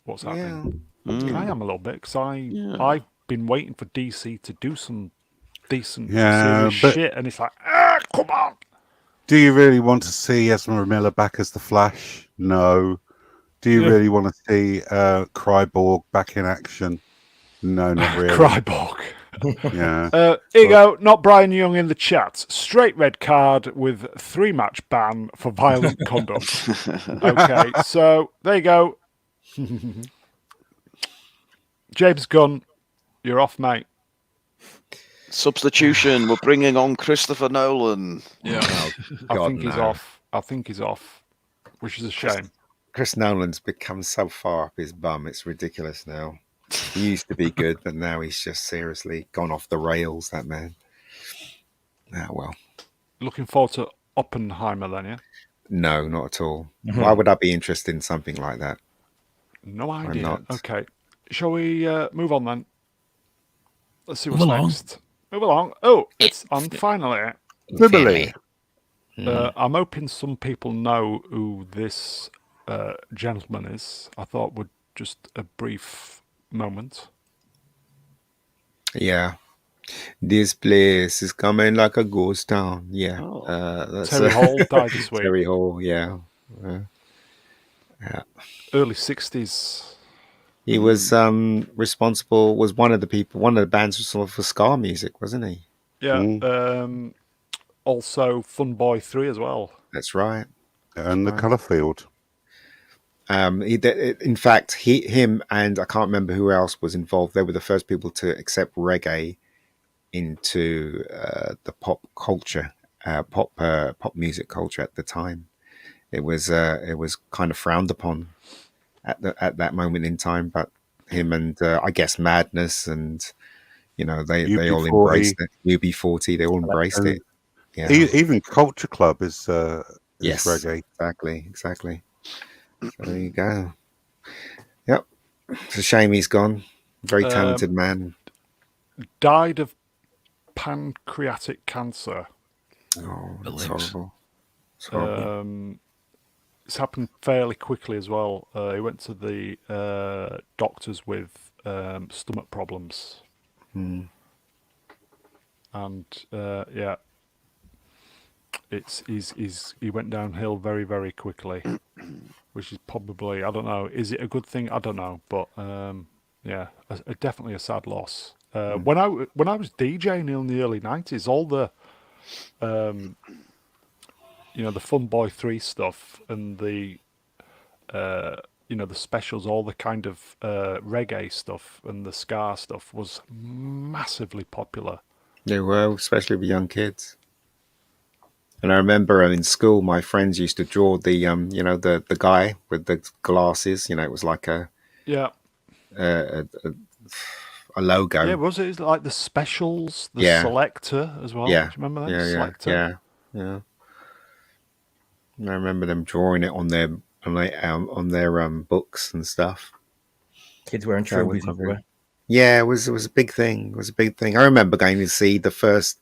what's happening. I am a little bit, because I've been waiting for DC to do some decent serious shit, and it's like, come on. Do you really want to see Ezra Miller back as the Flash? No. Do you really want to see Cyborg back in action? No, not really. Cyborg. Yeah. Here you go. Not Brian Young in the chat. Straight red card with 3-match ban for violent conduct. Okay, so there you go. James Gunn, you're off, mate. Substitution. We're bringing on Christopher Nolan. Yeah, I think he's off. I think he's off, which is a shame. Chris Nolan's become so far up his bum. It's ridiculous now. He used to be good, but now he's just seriously gone off the rails, that man. Ah, well. Looking forward to Oppenheimer then, yeah? No, not at all. Why would I be interested in something like that? No idea. not. Okay. Shall we move on then? Let's see what's Move along. next. Move along. Oh, it's on finally. Family. I'm hoping some people know who this gentleman is. I thought would just a brief moment. Yeah. This place is coming like a ghost town. Yeah. That's Terry Hall died this week. Terry Hall, yeah. Early 60s. He was responsible, was one of the bands responsible for ska music, wasn't he? Yeah. Also Fun Boy 3 as well. That's right. And the colour field. In fact, him and I can't remember who else was involved. They were the first people to accept reggae into the pop culture, pop music culture at the time. It was kind of frowned upon at that moment in time. But him and I guess Madness and they all embraced it. UB40, they all embraced it. Yeah. Even Culture Club is Yes, reggae. Exactly. So there you go. Yep. It's a shame he's gone. Very talented man. Died of pancreatic cancer. Oh, that's Beliefs. horrible. It's horrible. It's happened fairly quickly as well. He went to the doctors with stomach problems. And yeah, he went downhill very, very quickly, which is probably, I don't know, is it a good thing? I don't know, but yeah, definitely a sad loss. When I was DJing in the early 90s, all the the Fun Boy 3 stuff and the the specials, all the kind of reggae stuff and the ska stuff was massively popular. They were, especially with young kids. And I remember in school, my friends used to draw the the guy with the glasses. It was like a logo. Yeah, was it like the specials, the selector as well? Yeah. Do you remember that? Yeah, Selector? yeah. And I remember them drawing it on their books and stuff. Kids wearing trilbies everywhere. Yeah, it was a big thing. It was a big thing. I remember going to see the first.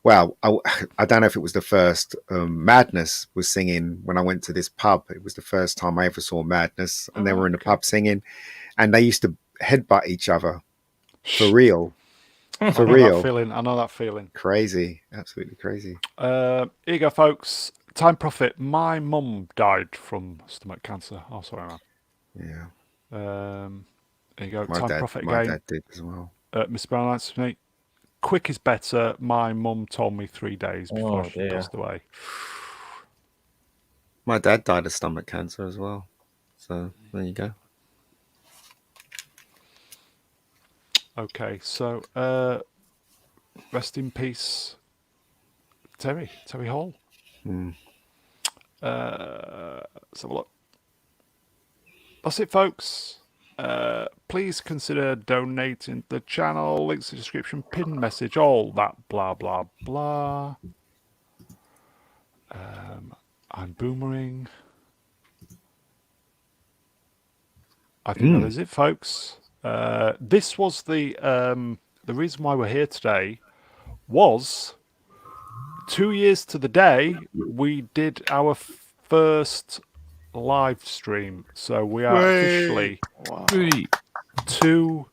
Well, I don't know if it was the first. Madness was singing when I went to this pub. It was the first time I ever saw Madness, and they were in the pub singing, and they used to headbutt each other for real. For real. I know that feeling. Crazy, absolutely crazy. Here you go, folks. Time Profit. My mum died from stomach cancer. Oh, sorry, man. Yeah. There you go. My dad did as well. Miss Brown answers me. Quick is better. My mum told me 3 days before she passed away. My dad died of stomach cancer as well. So there you go. Okay, so rest in peace, Terry Hall. Let's have a look. That's it, folks. Please consider donating to the channel. Links in the description, pin message, all that blah blah blah. I'm boomering. I think that is it, folks. This was the reason why we're here today was 2 years to the day we did our first live stream. So we are officially 2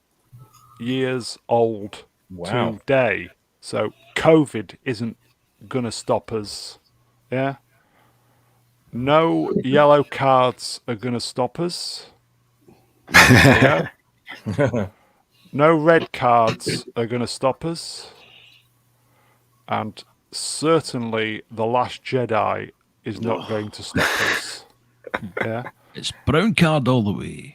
years old today. So COVID isn't gonna stop us. Yeah. No yellow cards are gonna stop us. Yeah. No red cards are going to stop us. And certainly The Last Jedi is not going to stop us. Yeah. It's brown card all the way.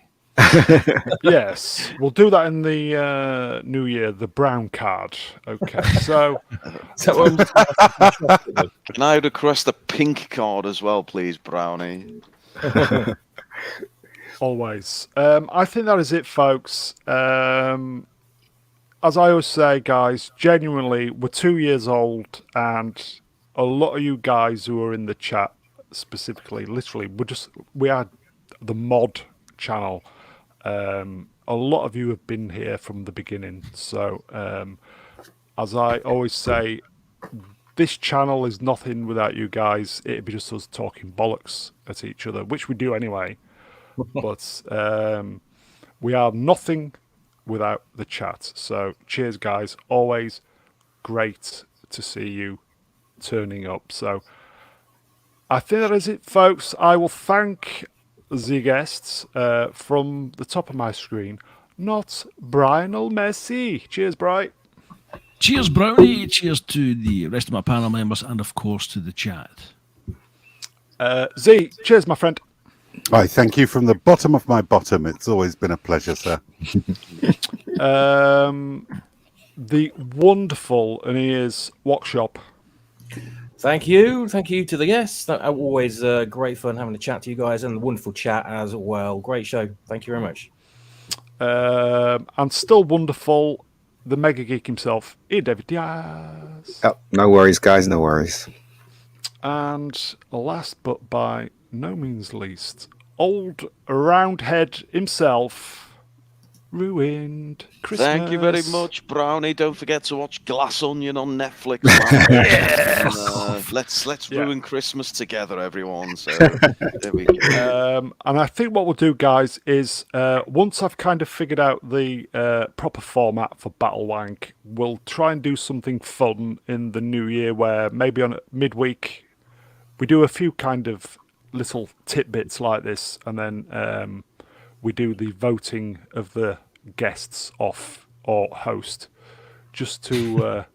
Yes, we'll do that in the new year. The brown card. Okay, so Is that what Can I request a pink card as well, please, Brownie? always. I think that is it, folks. As I always say, guys, genuinely, we're 2 years old, and a lot of you guys who are in the chat, specifically, literally, we are the mod channel. A lot of you have been here from the beginning. So, as I always say, this channel is nothing without you guys. It'd be just us talking bollocks at each other, which we do anyway. But we are nothing without the chat. So, cheers, guys. Always great to see you turning up. So, I think that is it, folks. I will thank the guests from the top of my screen, not Brionel Messi. Cheers, Bri. Cheers, Brownie. Cheers to the rest of my panel members and, of course, to the chat. Z, cheers, my friend. I thank you from the bottom of my bottom. It's always been a pleasure, sir. The wonderful Aeneas Workshop. Thank you to the guests. Always great fun having a chat to you guys, and the wonderful chat as well. Great show. Thank you very much. And still wonderful, the mega geek himself, David Diaz. Oh, no worries, guys. No worries. And last but by no means least, old Roundhead himself, Ruined Christmas. Thank you very much, Brownie. Don't forget to watch Glass Onion on Netflix. Yes! Let's ruin Christmas together, everyone. So there we go. And I think what we'll do, guys, is once I've kind of figured out the proper format for Battlewank, we'll try and do something fun in the new year where maybe on midweek we do a few kind of little tidbits like this, and then we do the voting of the guests off or host, just to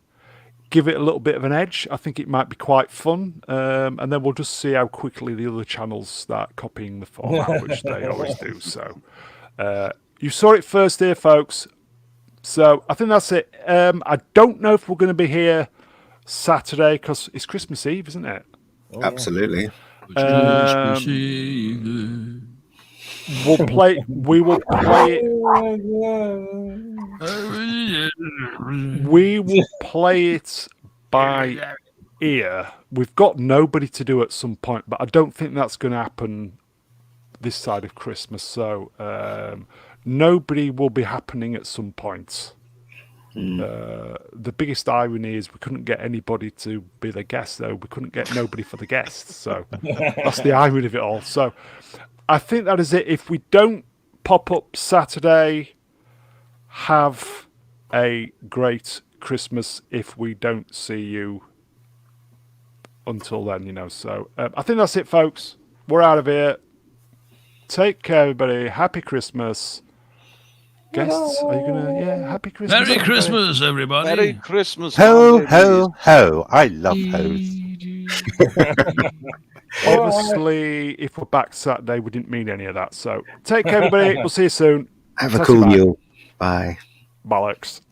give it a little bit of an edge. I think it might be quite fun, and then we'll just see how quickly the other channels start copying the format, which they always do. So you saw it first here, folks. So I think that's it. I don't know if we're going to be here Saturday because it's Christmas Eve, isn't it? Oh, absolutely. We will play it. We will play it by ear. We've got nobody to do at some point, but I don't think that's going to happen this side of Christmas. So nobody will be happening at some point. The biggest irony is we couldn't get anybody to be the guest, though. We couldn't get nobody for the guests. So that's the irony of it all. So I think that is it. If we don't pop up Saturday, have a great Christmas if we don't see you until then, you know. So I think that's it, folks. We're out of here. Take care, everybody. Happy Christmas. Guests, are you gonna? Yeah, happy Christmas. Merry Christmas, everybody. Merry Christmas. Ho, ho, ho. I love hoes. Obviously, if we're back Saturday, we didn't mean any of that. So take care, everybody. We'll see you soon. Have a cool Yule. Bye. Bollocks.